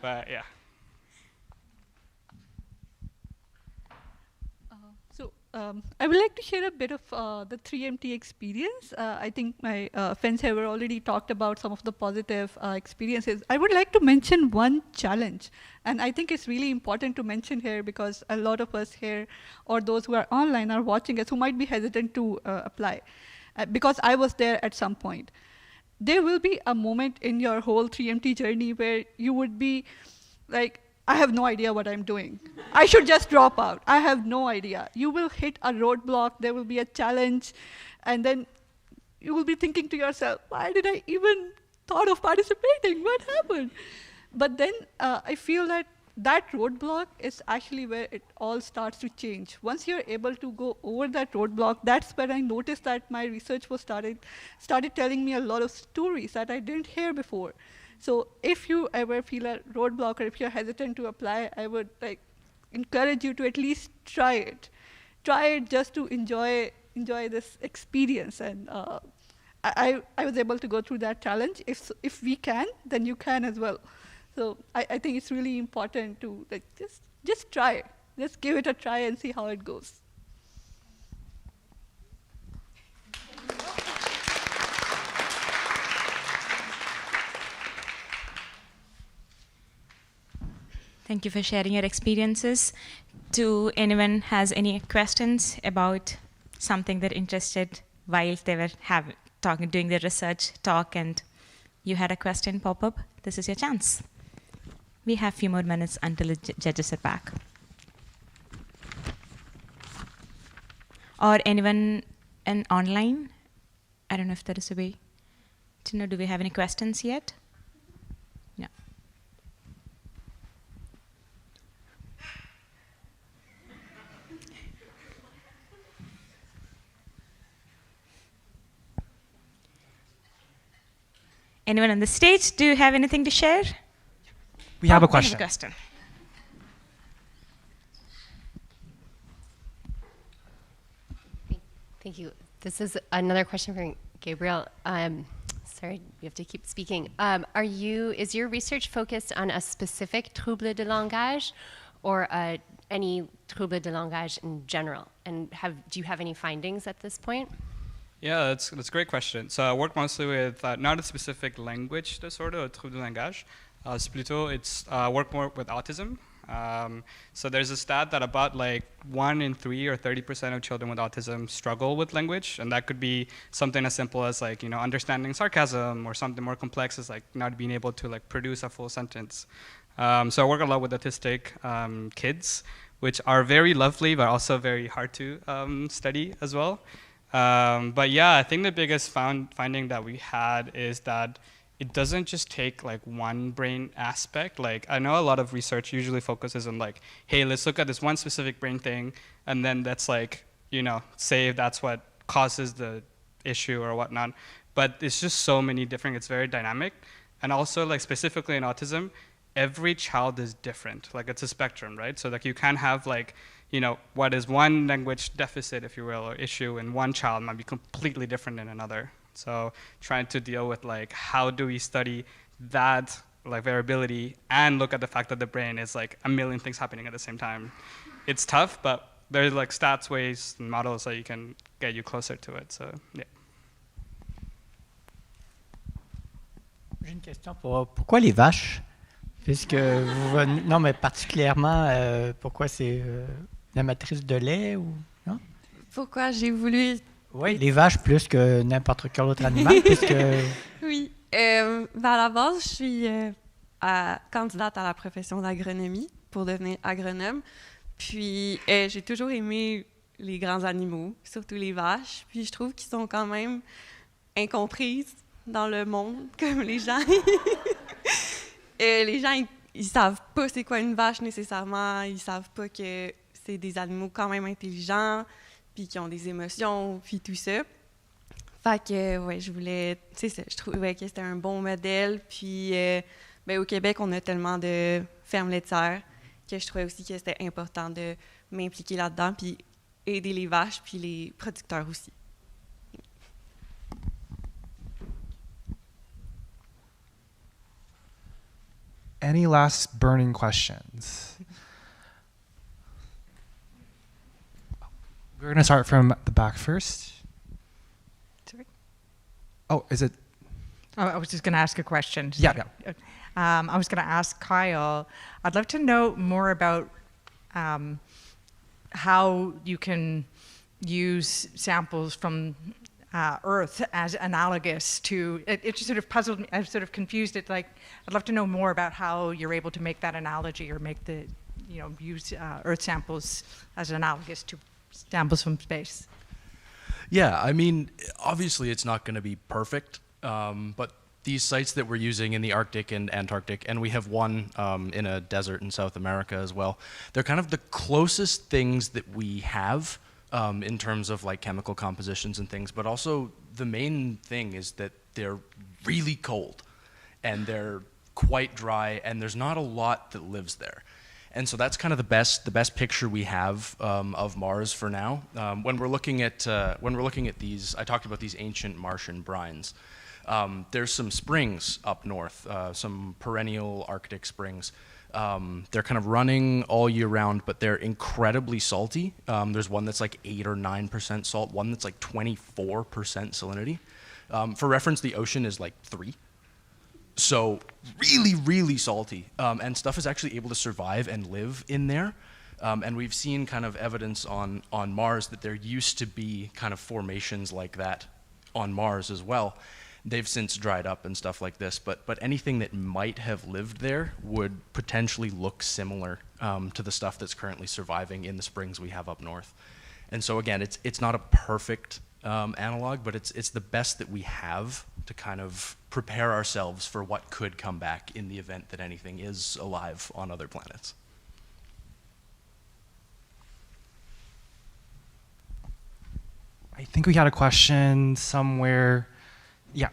But yeah. I would like to share a bit of the 3MT experience. I think my friends have already talked about some of the positive experiences. I would like to mention one challenge, and I think it's really important to mention here because a lot of us here or those who are online are watching us who might be hesitant to apply because I was there at some point. There will be a moment in your whole 3MT journey where you would be like, I have no idea what I'm doing. I should just drop out. I have no idea. You will hit a roadblock, there will be a challenge, and then you will be thinking to yourself, why did I even thought of participating? What happened? But then I feel that that roadblock is actually where it all starts to change. Once you're able to go over that roadblock, that's when I noticed that my research was started telling me a lot of stories that I didn't hear before. So if you ever feel a roadblock or if you're hesitant to apply, I would like encourage you to at least try it. Try it just to enjoy this experience. And I was able to go through that challenge. If we can, then you can as well. So I think it's really important to like just try it. Just give it a try and see how it goes. Thank you for sharing your experiences. Do anyone has any questions about something they're interested while they were doing their research talk and you had a question pop up? This is your chance. We have a few more minutes until the judges are back. Or anyone online? I don't know if there is a way to know. Do we have any questions yet? No. Anyone on the stage? Do you have anything to share? We have a question. Thank you. This is another question for Gabriel. Sorry, you have to keep speaking. Is your research focused on a specific trouble de langage or any trouble de langage in general? And do you have any findings at this point? Yeah, that's a great question. So I work mostly with not a specific language disorder or trouble de langage. It's work more with autism. So there's a stat that about like 1 in 3 or 30% of children with autism struggle with language, and that could be something as simple as like, you know, understanding sarcasm, or something more complex as like not being able to like produce a full sentence. So I work a lot with autistic kids, which are very lovely but also very hard to study as well. But yeah, I think the biggest finding that we had is that it doesn't just take like one brain aspect. Like I know a lot of research usually focuses on like, hey, let's look at this one specific brain thing, and then that's like, you know, say if that's what causes the issue or whatnot. But it's just so many different, it's very dynamic. And also like specifically in autism, every child is different. Like it's a spectrum, right? So like you can have like, you know, what is one language deficit, if you will, or issue in one child might be completely different in another. So trying to deal with like, how do we study that like variability and look at the fact that the brain is like a million things happening at the same time. It's tough, but there's like stats ways and models that you can get you closer to it. So yeah. J'ai une question pour pourquoi les vaches? Puisque non, mais particulièrement pourquoi c'est la matrice de lait ou non? Pourquoi j'ai voulu... Oui, les vaches plus que n'importe quel autre animal, puisque... Oui, à la base, je suis candidate à la profession d'agronomie pour devenir agronome. Puis, j'ai toujours aimé les grands animaux, surtout les vaches. Puis je trouve qu'ils sont quand même incomprises dans le monde, comme les gens. Les gens, ils savent pas c'est quoi une vache nécessairement. Ils savent pas que c'est des animaux quand même intelligents, puis qui ont des émotions, puis tout ça. Fait que, ouais, je trouvais que c'était un bon modèle. Puis, au Québec, on a tellement de fermes laitières que je trouvais aussi que c'était important de m'impliquer là-dedans, puis aider les vaches, puis les producteurs aussi. Any last burning questions? We're going to start from the back first. Sorry? Oh, is it? Oh, I was just going to ask a question. Yeah. I was going to ask Kyle, I'd love to know more about how you can use samples from Earth as analogous to, it just sort of puzzled me, I've sort of confused it, like, I'd love to know more about how you're able to make that analogy or make the, use Earth samples as analogous to samples from space. Yeah, I mean, obviously it's not going to be perfect, but these sites that we're using in the Arctic and Antarctic, and we have one in a desert in South America as well, they're kind of the closest things that we have in terms of like chemical compositions and things, but also the main thing is that they're really cold and they're quite dry and there's not a lot that lives there. And so that's kind of the best picture we have of Mars for now. When we're looking at these, I talked about these ancient Martian brines. There's some springs up north, some perennial Arctic springs. They're kind of running all year round, but they're incredibly salty. There's one that's like 8 or 9% salt, one that's like 24% salinity. For reference, the ocean is like 3. So really, really salty. And stuff is actually able to survive and live in there. And we've seen kind of evidence on Mars that there used to be kind of formations like that on Mars as well. They've since dried up and stuff like this, but anything that might have lived there would potentially look similar to the stuff that's currently surviving in the springs we have up north. And so again, it's not a perfect analog, but it's the best that we have to kind of prepare ourselves for what could come back in the event that anything is alive on other planets. I think we had a question somewhere. Yeah.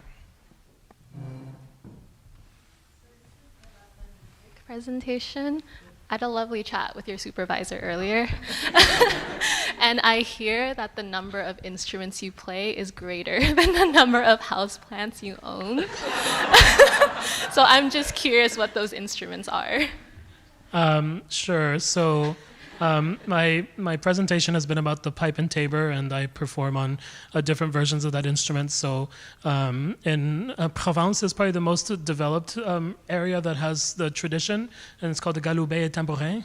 Presentation. I had a lovely chat with your supervisor earlier. And I hear that the number of instruments you play is greater than the number of houseplants you own. So I'm just curious what those instruments are. Sure. So my presentation has been about the pipe and tabor, and I perform on different versions of that instrument. So in Provence is probably the most developed area that has the tradition, and it's called the galoubet et tambourin.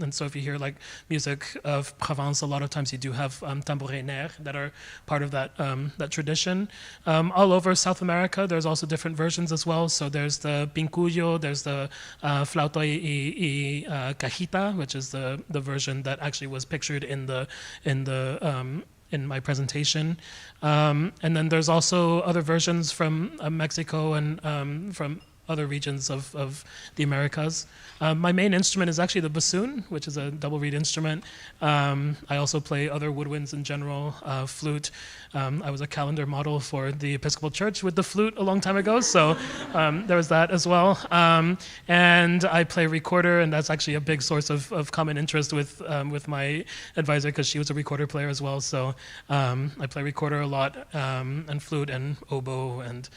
And so if you hear like music of Provence, a lot of times you do have tambourinaires that are part of that that tradition. All over South America, there's also different versions as well. So there's the pincuyo, there's the flauta y cajita, which is the version that actually was pictured in my presentation, and then there's also other versions from Mexico and from other regions of the Americas. My main instrument is actually the bassoon, which is a double reed instrument. I also play other woodwinds in general, flute. I was a calendar model for the Episcopal Church with the flute a long time ago, so there was that as well. And I play recorder, and that's actually a big source of common interest with my advisor, because she was a recorder player as well. So I play recorder a lot, and flute and oboe, and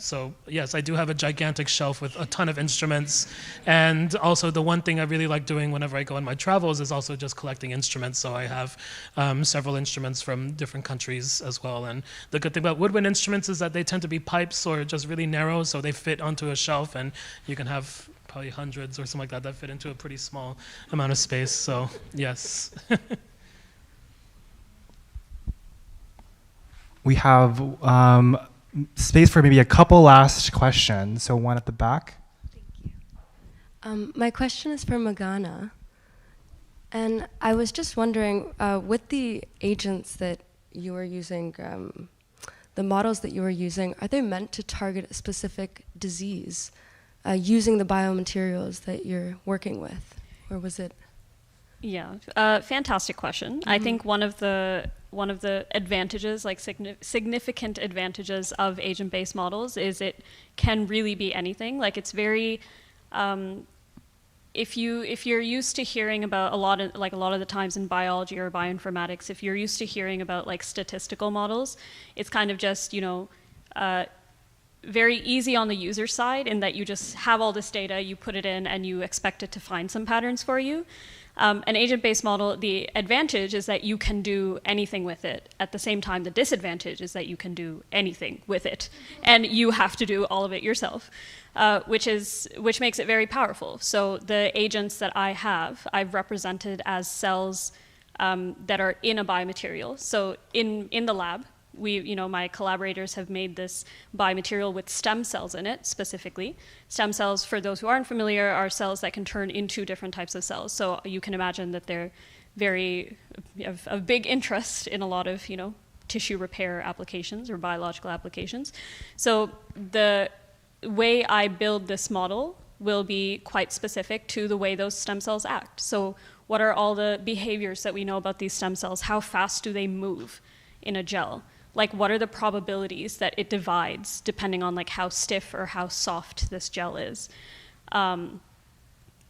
so yes, I do have a gigantic shelf with a ton of instruments. And also the one thing I really like doing whenever I go on my travels is also just collecting instruments. So I have several instruments from different countries as well. And the good thing about woodwind instruments is that they tend to be pipes or just really narrow, so they fit onto a shelf, and you can have probably hundreds or something like that fit into a pretty small amount of space. So yes. We have space for maybe a couple last questions. So one at the back. My question is for Magana. And I was just wondering, with the agents that you were using, the models that you were using, are they meant to target a specific disease using the biomaterials that you're working with? Or was it? Yeah, fantastic question. I think one of the advantages, like significant advantages of agent-based models, is it can really be anything. Like it's very, if you're used to hearing about a lot of the times in biology or bioinformatics, if you're used to hearing about like statistical models, it's kind of just very easy on the user side in that you just have all this data, you put it in, and you expect it to find some patterns for you. An agent-based model, the advantage is that you can do anything with it. At the same time, the disadvantage is that you can do anything with it, and you have to do all of it yourself, which makes it very powerful. So the agents that I have, I've represented as cells that are in a biomaterial. So in the lab, my collaborators have made this biomaterial with stem cells in it, specifically. Stem cells, for those who aren't familiar, are cells that can turn into different types of cells. So you can imagine that they're of big interest in a lot of, tissue repair applications or biological applications. So the way I build this model will be quite specific to the way those stem cells act. So what are all the behaviors that we know about these stem cells? How fast do they move in a gel? Like, what are the probabilities that it divides depending on like how stiff or how soft this gel is?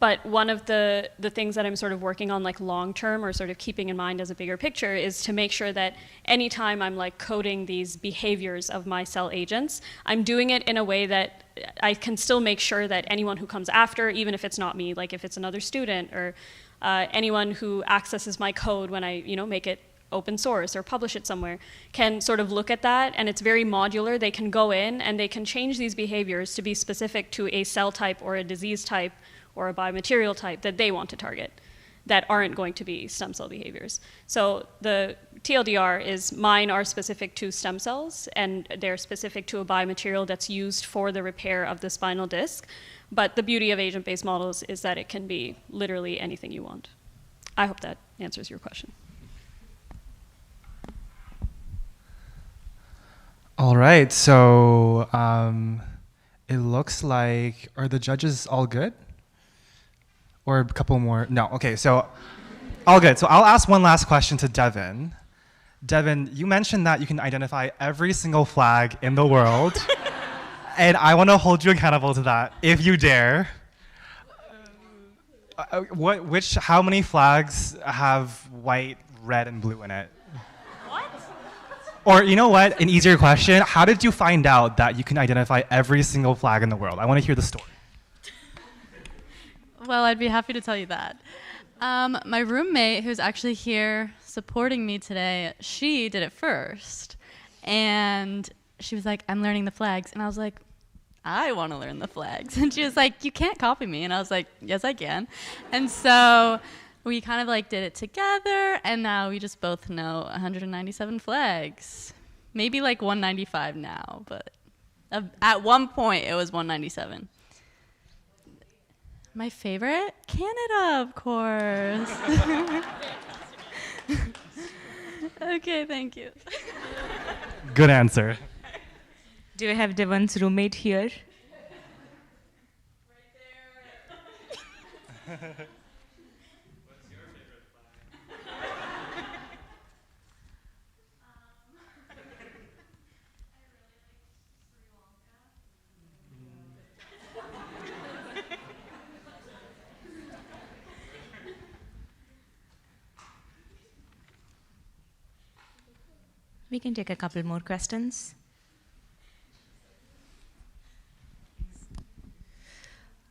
But one of the things that I'm sort of working on like long term, or sort of keeping in mind as a bigger picture, is to make sure that anytime I'm like coding these behaviors of my cell agents, I'm doing it in a way that I can still make sure that anyone who comes after, even if it's not me, like if it's another student or anyone who accesses my code when I make it open source or publish it somewhere, can sort of look at that, and it's very modular. They can go in and they can change these behaviors to be specific to a cell type or a disease type or a biomaterial type that they want to target, that aren't going to be stem cell behaviors. So the TLDR is mine are specific to stem cells, and they're specific to a biomaterial that's used for the repair of the spinal disc. But the beauty of agent-based models is that it can be literally anything you want. I hope that answers your question. All right, so it looks like, are the judges all good? Or a couple more? No, okay, so all good. So I'll ask one last question to Devin. Devin, you mentioned that you can identify every single flag in the world, and I want to hold you accountable to that, if you dare. How many flags have white, red, and blue in it? Or you know what, an easier question, how did you find out that you can identify every single flag in the world? I want to hear the story. Well, I'd be happy to tell you that. My roommate, who's actually here supporting me today, she did it first. And she was like, I'm learning the flags. And I was like, I want to learn the flags. And she was like, you can't copy me. And I was like, yes, I can. And so we kind of like did it together, and now we just both know 197 flags. Maybe like 195 now, but at one point it was 197. My favorite? Canada, of course. Okay, thank you. Good answer. Do we have Devan's roommate here? Right there. We can take a couple more questions.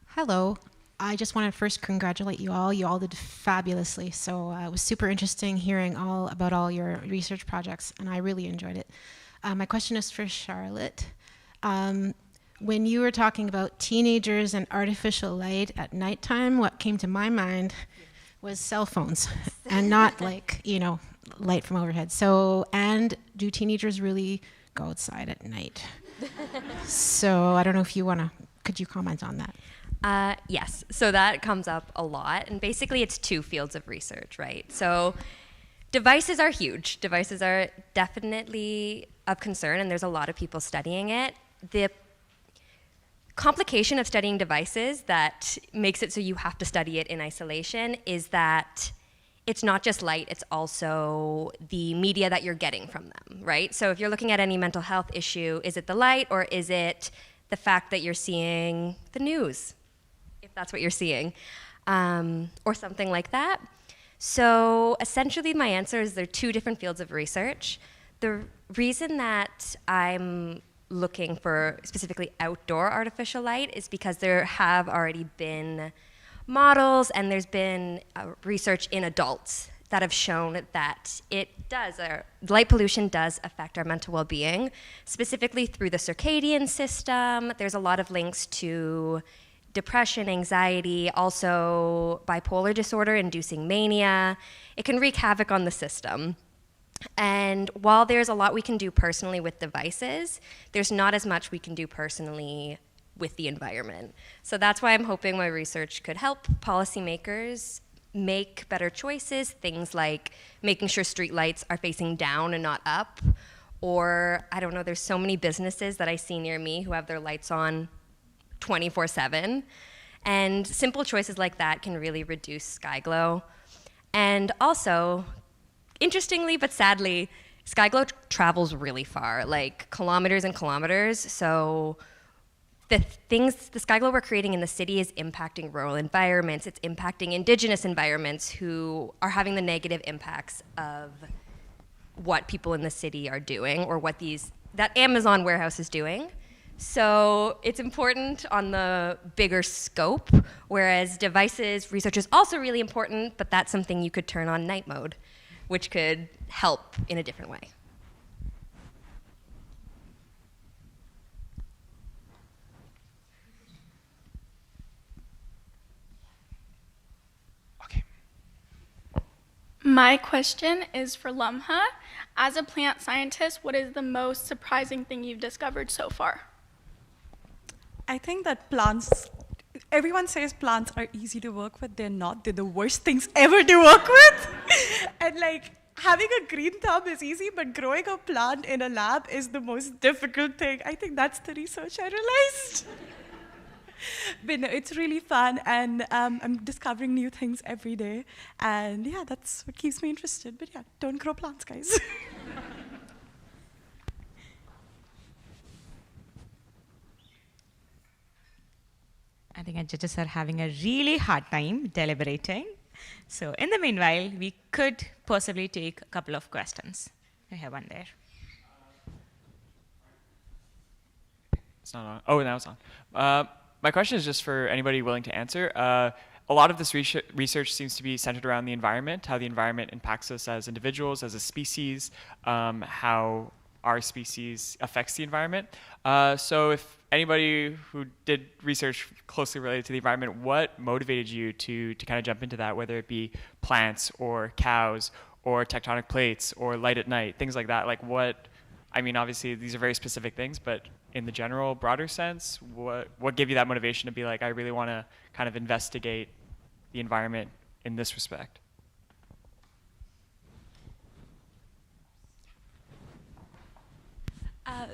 Hello. I just want to first congratulate you all. You all did fabulously. So it was super interesting hearing all about all your research projects, and I really enjoyed it. My question is for Charlotte. When you were talking about teenagers and artificial light at nighttime, what came to my mind was cell phones, and not like, light from overhead. So, and do teenagers really go outside at night? So I don't know if you could you comment on that? Yes, so that comes up a lot, and basically it's two fields of research, right? So devices are huge. Devices are definitely of concern, and there's a lot of people studying it. The complication of studying devices that makes it so you have to study it in isolation is that it's not just light, it's also the media that you're getting from them, right? So if you're looking at any mental health issue, is it the light or is it the fact that you're seeing the news, if that's what you're seeing, or something like that? So essentially my answer is there are two different fields of research. The reason that I'm looking for specifically outdoor artificial light is because there have already been models and there's been research in adults that have shown that light pollution does affect our mental well-being, specifically through the circadian system. There's a lot of links to depression, anxiety, also bipolar disorder inducing mania. It can wreak havoc on the system. And while there's a lot we can do personally with devices, there's not as much we can do personally with the environment. So that's why I'm hoping my research could help policymakers make better choices, things like making sure streetlights are facing down and not up, or I don't know, there's so many businesses that I see near me who have their lights on 24/7, and simple choices like that can really reduce sky glow. And also, interestingly but sadly, sky glow travels really far, like kilometers and kilometers, so the sky glow we're creating in the city is impacting rural environments, it's impacting indigenous environments who are having the negative impacts of what people in the city are doing or what that Amazon warehouse is doing. So it's important on the bigger scope, whereas devices research is also really important, but that's something you could turn on night mode, which could help in a different way. My question is for Lamha. As a plant scientist, what is the most surprising thing you've discovered so far? I think that everyone says plants are easy to work with. They're not. They're the worst things ever to work with. And like, having a green thumb is easy, but growing a plant in a lab is the most difficult thing. I think that's the research I realized. But no, it's really fun, and I'm discovering new things every day. And yeah, that's what keeps me interested. But yeah, don't grow plants, guys. I think our judges are having a really hard time deliberating. So in the meanwhile, we could possibly take a couple of questions. We have one there. It's not on. Oh, now it's on. My question is just for anybody willing to answer. A lot of this research seems to be centered around the environment, how the environment impacts us as individuals, as a species, how our species affects the environment. So if anybody who did research closely related to the environment, what motivated you to kind of jump into that, whether it be plants or cows or tectonic plates or light at night, things like that? Like what, I mean, obviously these are very specific things, but in the general, broader sense, what gave you that motivation to be like, I really want to kind of investigate the environment in this respect?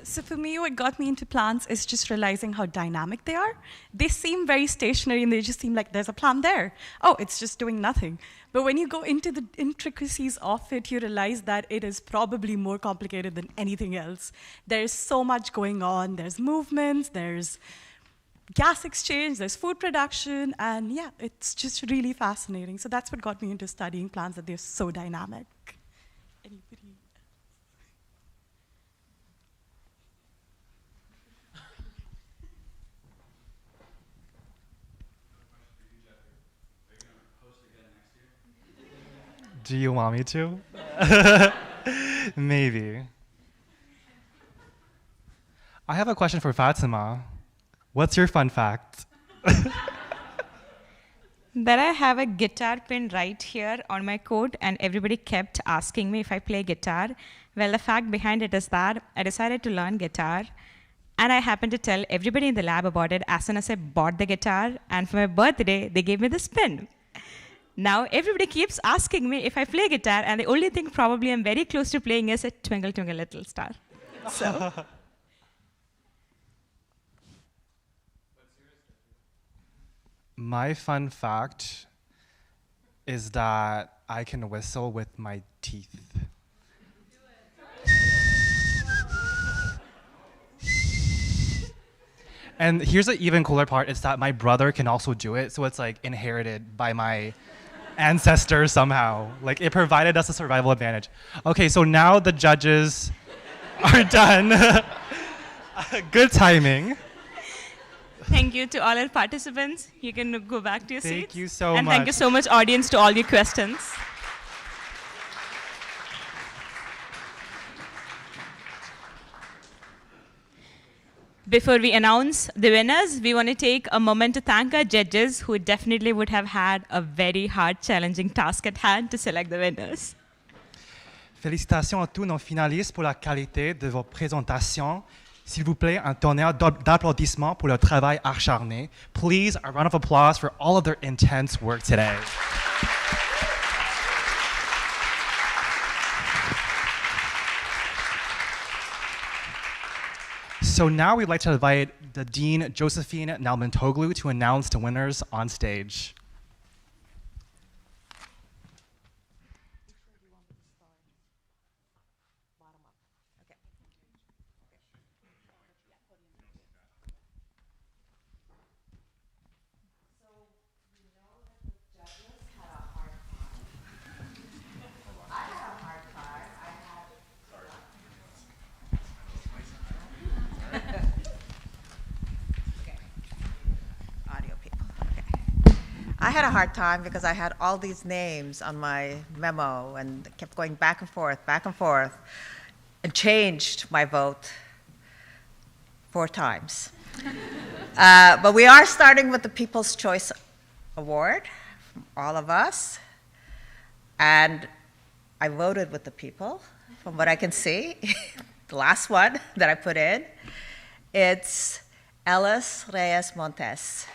So for me, what got me into plants is just realizing how dynamic they are. They seem very stationary and they just seem like there's a plant there. Oh, it's just doing nothing. But when you go into the intricacies of it, you realize that it is probably more complicated than anything else. There's so much going on. There's movements, there's gas exchange, there's food production, and yeah, it's just really fascinating. So that's what got me into studying plants, that they're so dynamic. Anybody? Do you want me to? Maybe. I have a question for Fatima. What's your fun fact? That I have a guitar pin right here on my coat, and everybody kept asking me if I play guitar. Well, the fact behind it is that I decided to learn guitar And I happened to tell everybody in the lab about it as soon as I bought the guitar, and for my birthday, they gave me the spin. Now, everybody keeps asking me if I play guitar, and the only thing probably I'm very close to playing is a Twinkle Twinkle Little Star. So. My fun fact is that I can whistle with my teeth. And here's the even cooler part, is that my brother can also do it, so it's like inherited by my ancestors somehow. Like, it provided us a survival advantage. Okay, so now the judges are done. Good timing. Thank you to all our participants. You can go back to your seats. Thank you so and much. thank you so much, audience, to all your questions. Before we announce the winners, we want to take a moment to thank our judges who definitely would have had a very hard, challenging task at hand to select the winners. Félicitations à tous nos finalistes pour la qualité de vos présentations. S'il vous plaît, un tonnerre d'applaudissements pour leur travail acharné. Please, a round of applause for all of their intense work today. So now we'd like to invite the Dean, Josephine Nalbantoglu, to announce the winners on stage. I had a hard time because I had all these names on my memo and kept going back and forth, and changed my vote 4 times. But we are starting with the People's Choice Award from all of us. And I voted with the people, from what I can see. The last one that I put in, it's Ellis Reyes Montes.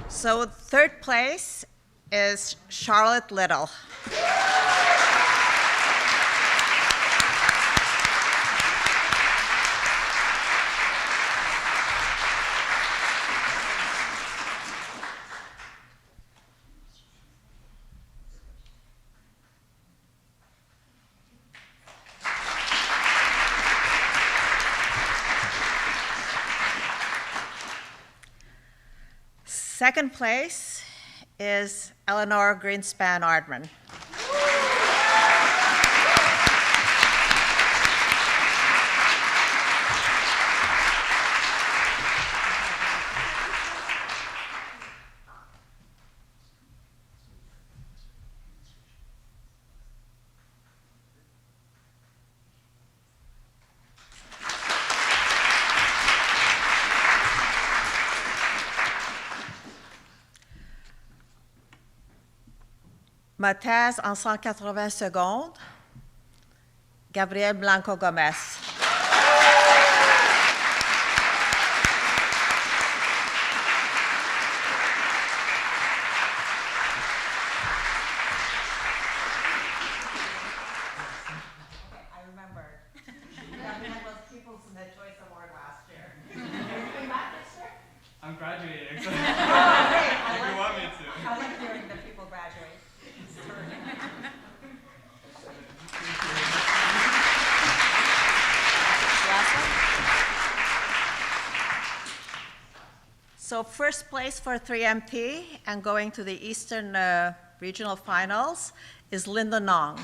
So 3rd place is Charlotte Little. Second place is Eleanor Greenspan Ardman. Ma thèse en 180 secondes, Gabriel Blanco Gomez. I remember. Gabriel was People's Choice Award last year. Are you coming back next year? I'm graduating. Oh, great. If you want me to. I like hearing that people graduate. So first place for 3MT and going to the Eastern Regional Finals is Linda Nong.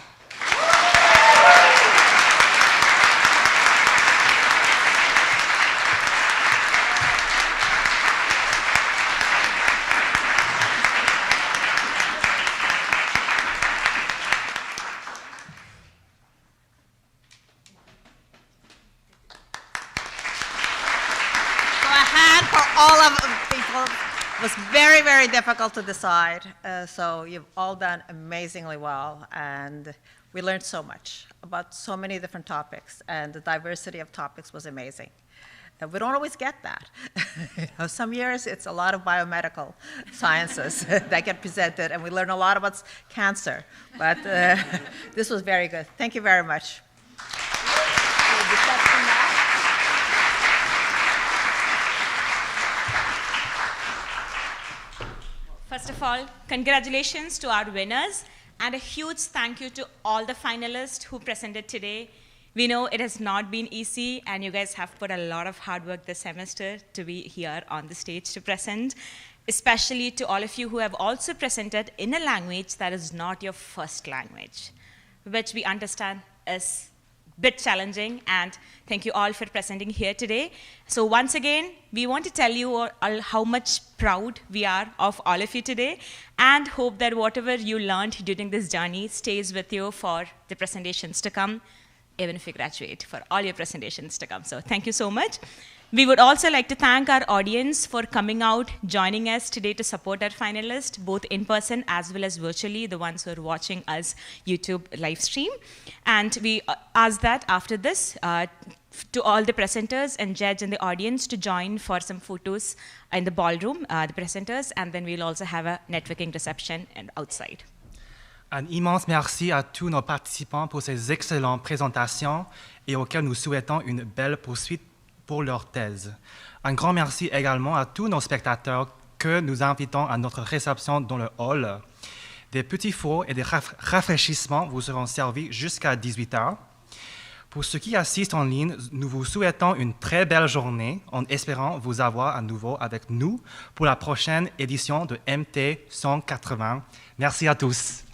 All of people, it was very, very difficult to decide. So you've all done amazingly well, and we learned so much about so many different topics, and the diversity of topics was amazing. We don't always get that. Some years it's a lot of biomedical sciences that get presented, and we learn a lot about cancer. But this was very good. Thank you very much. First of all, congratulations to our winners, and a huge thank you to all the finalists who presented today. We know it has not been easy, and you guys have put a lot of hard work this semester to be here on the stage to present, especially to all of you who have also presented in a language that is not your first language, which we understand is a bit challenging, and thank you all for presenting here today. So once again, we want to tell you all how much proud we are of all of you today, and hope that whatever you learned during this journey stays with you for the presentations to come, even if you graduate, for all your presentations to come. So thank you so much. We would also like to thank our audience for coming out, joining us today to support our finalists, both in person as well as virtually, the ones who are watching us YouTube live stream. And we ask that after this, to all the presenters and judge in the audience to join for some photos in the ballroom, the presenters, and then we'll also have a networking reception and outside. Un immense merci à tous nos participants pour ces excellentes présentations et auxquels nous souhaitons une belle poursuite pour leur thèse. Un grand merci également à tous nos spectateurs que nous invitons à notre réception dans le hall. Des petits fours et des rafraîchissements vous seront servis jusqu'à 18h. Pour ceux qui assistent en ligne, nous vous souhaitons une très belle journée en espérant vous avoir à nouveau avec nous pour la prochaine édition de MT180. Merci à tous.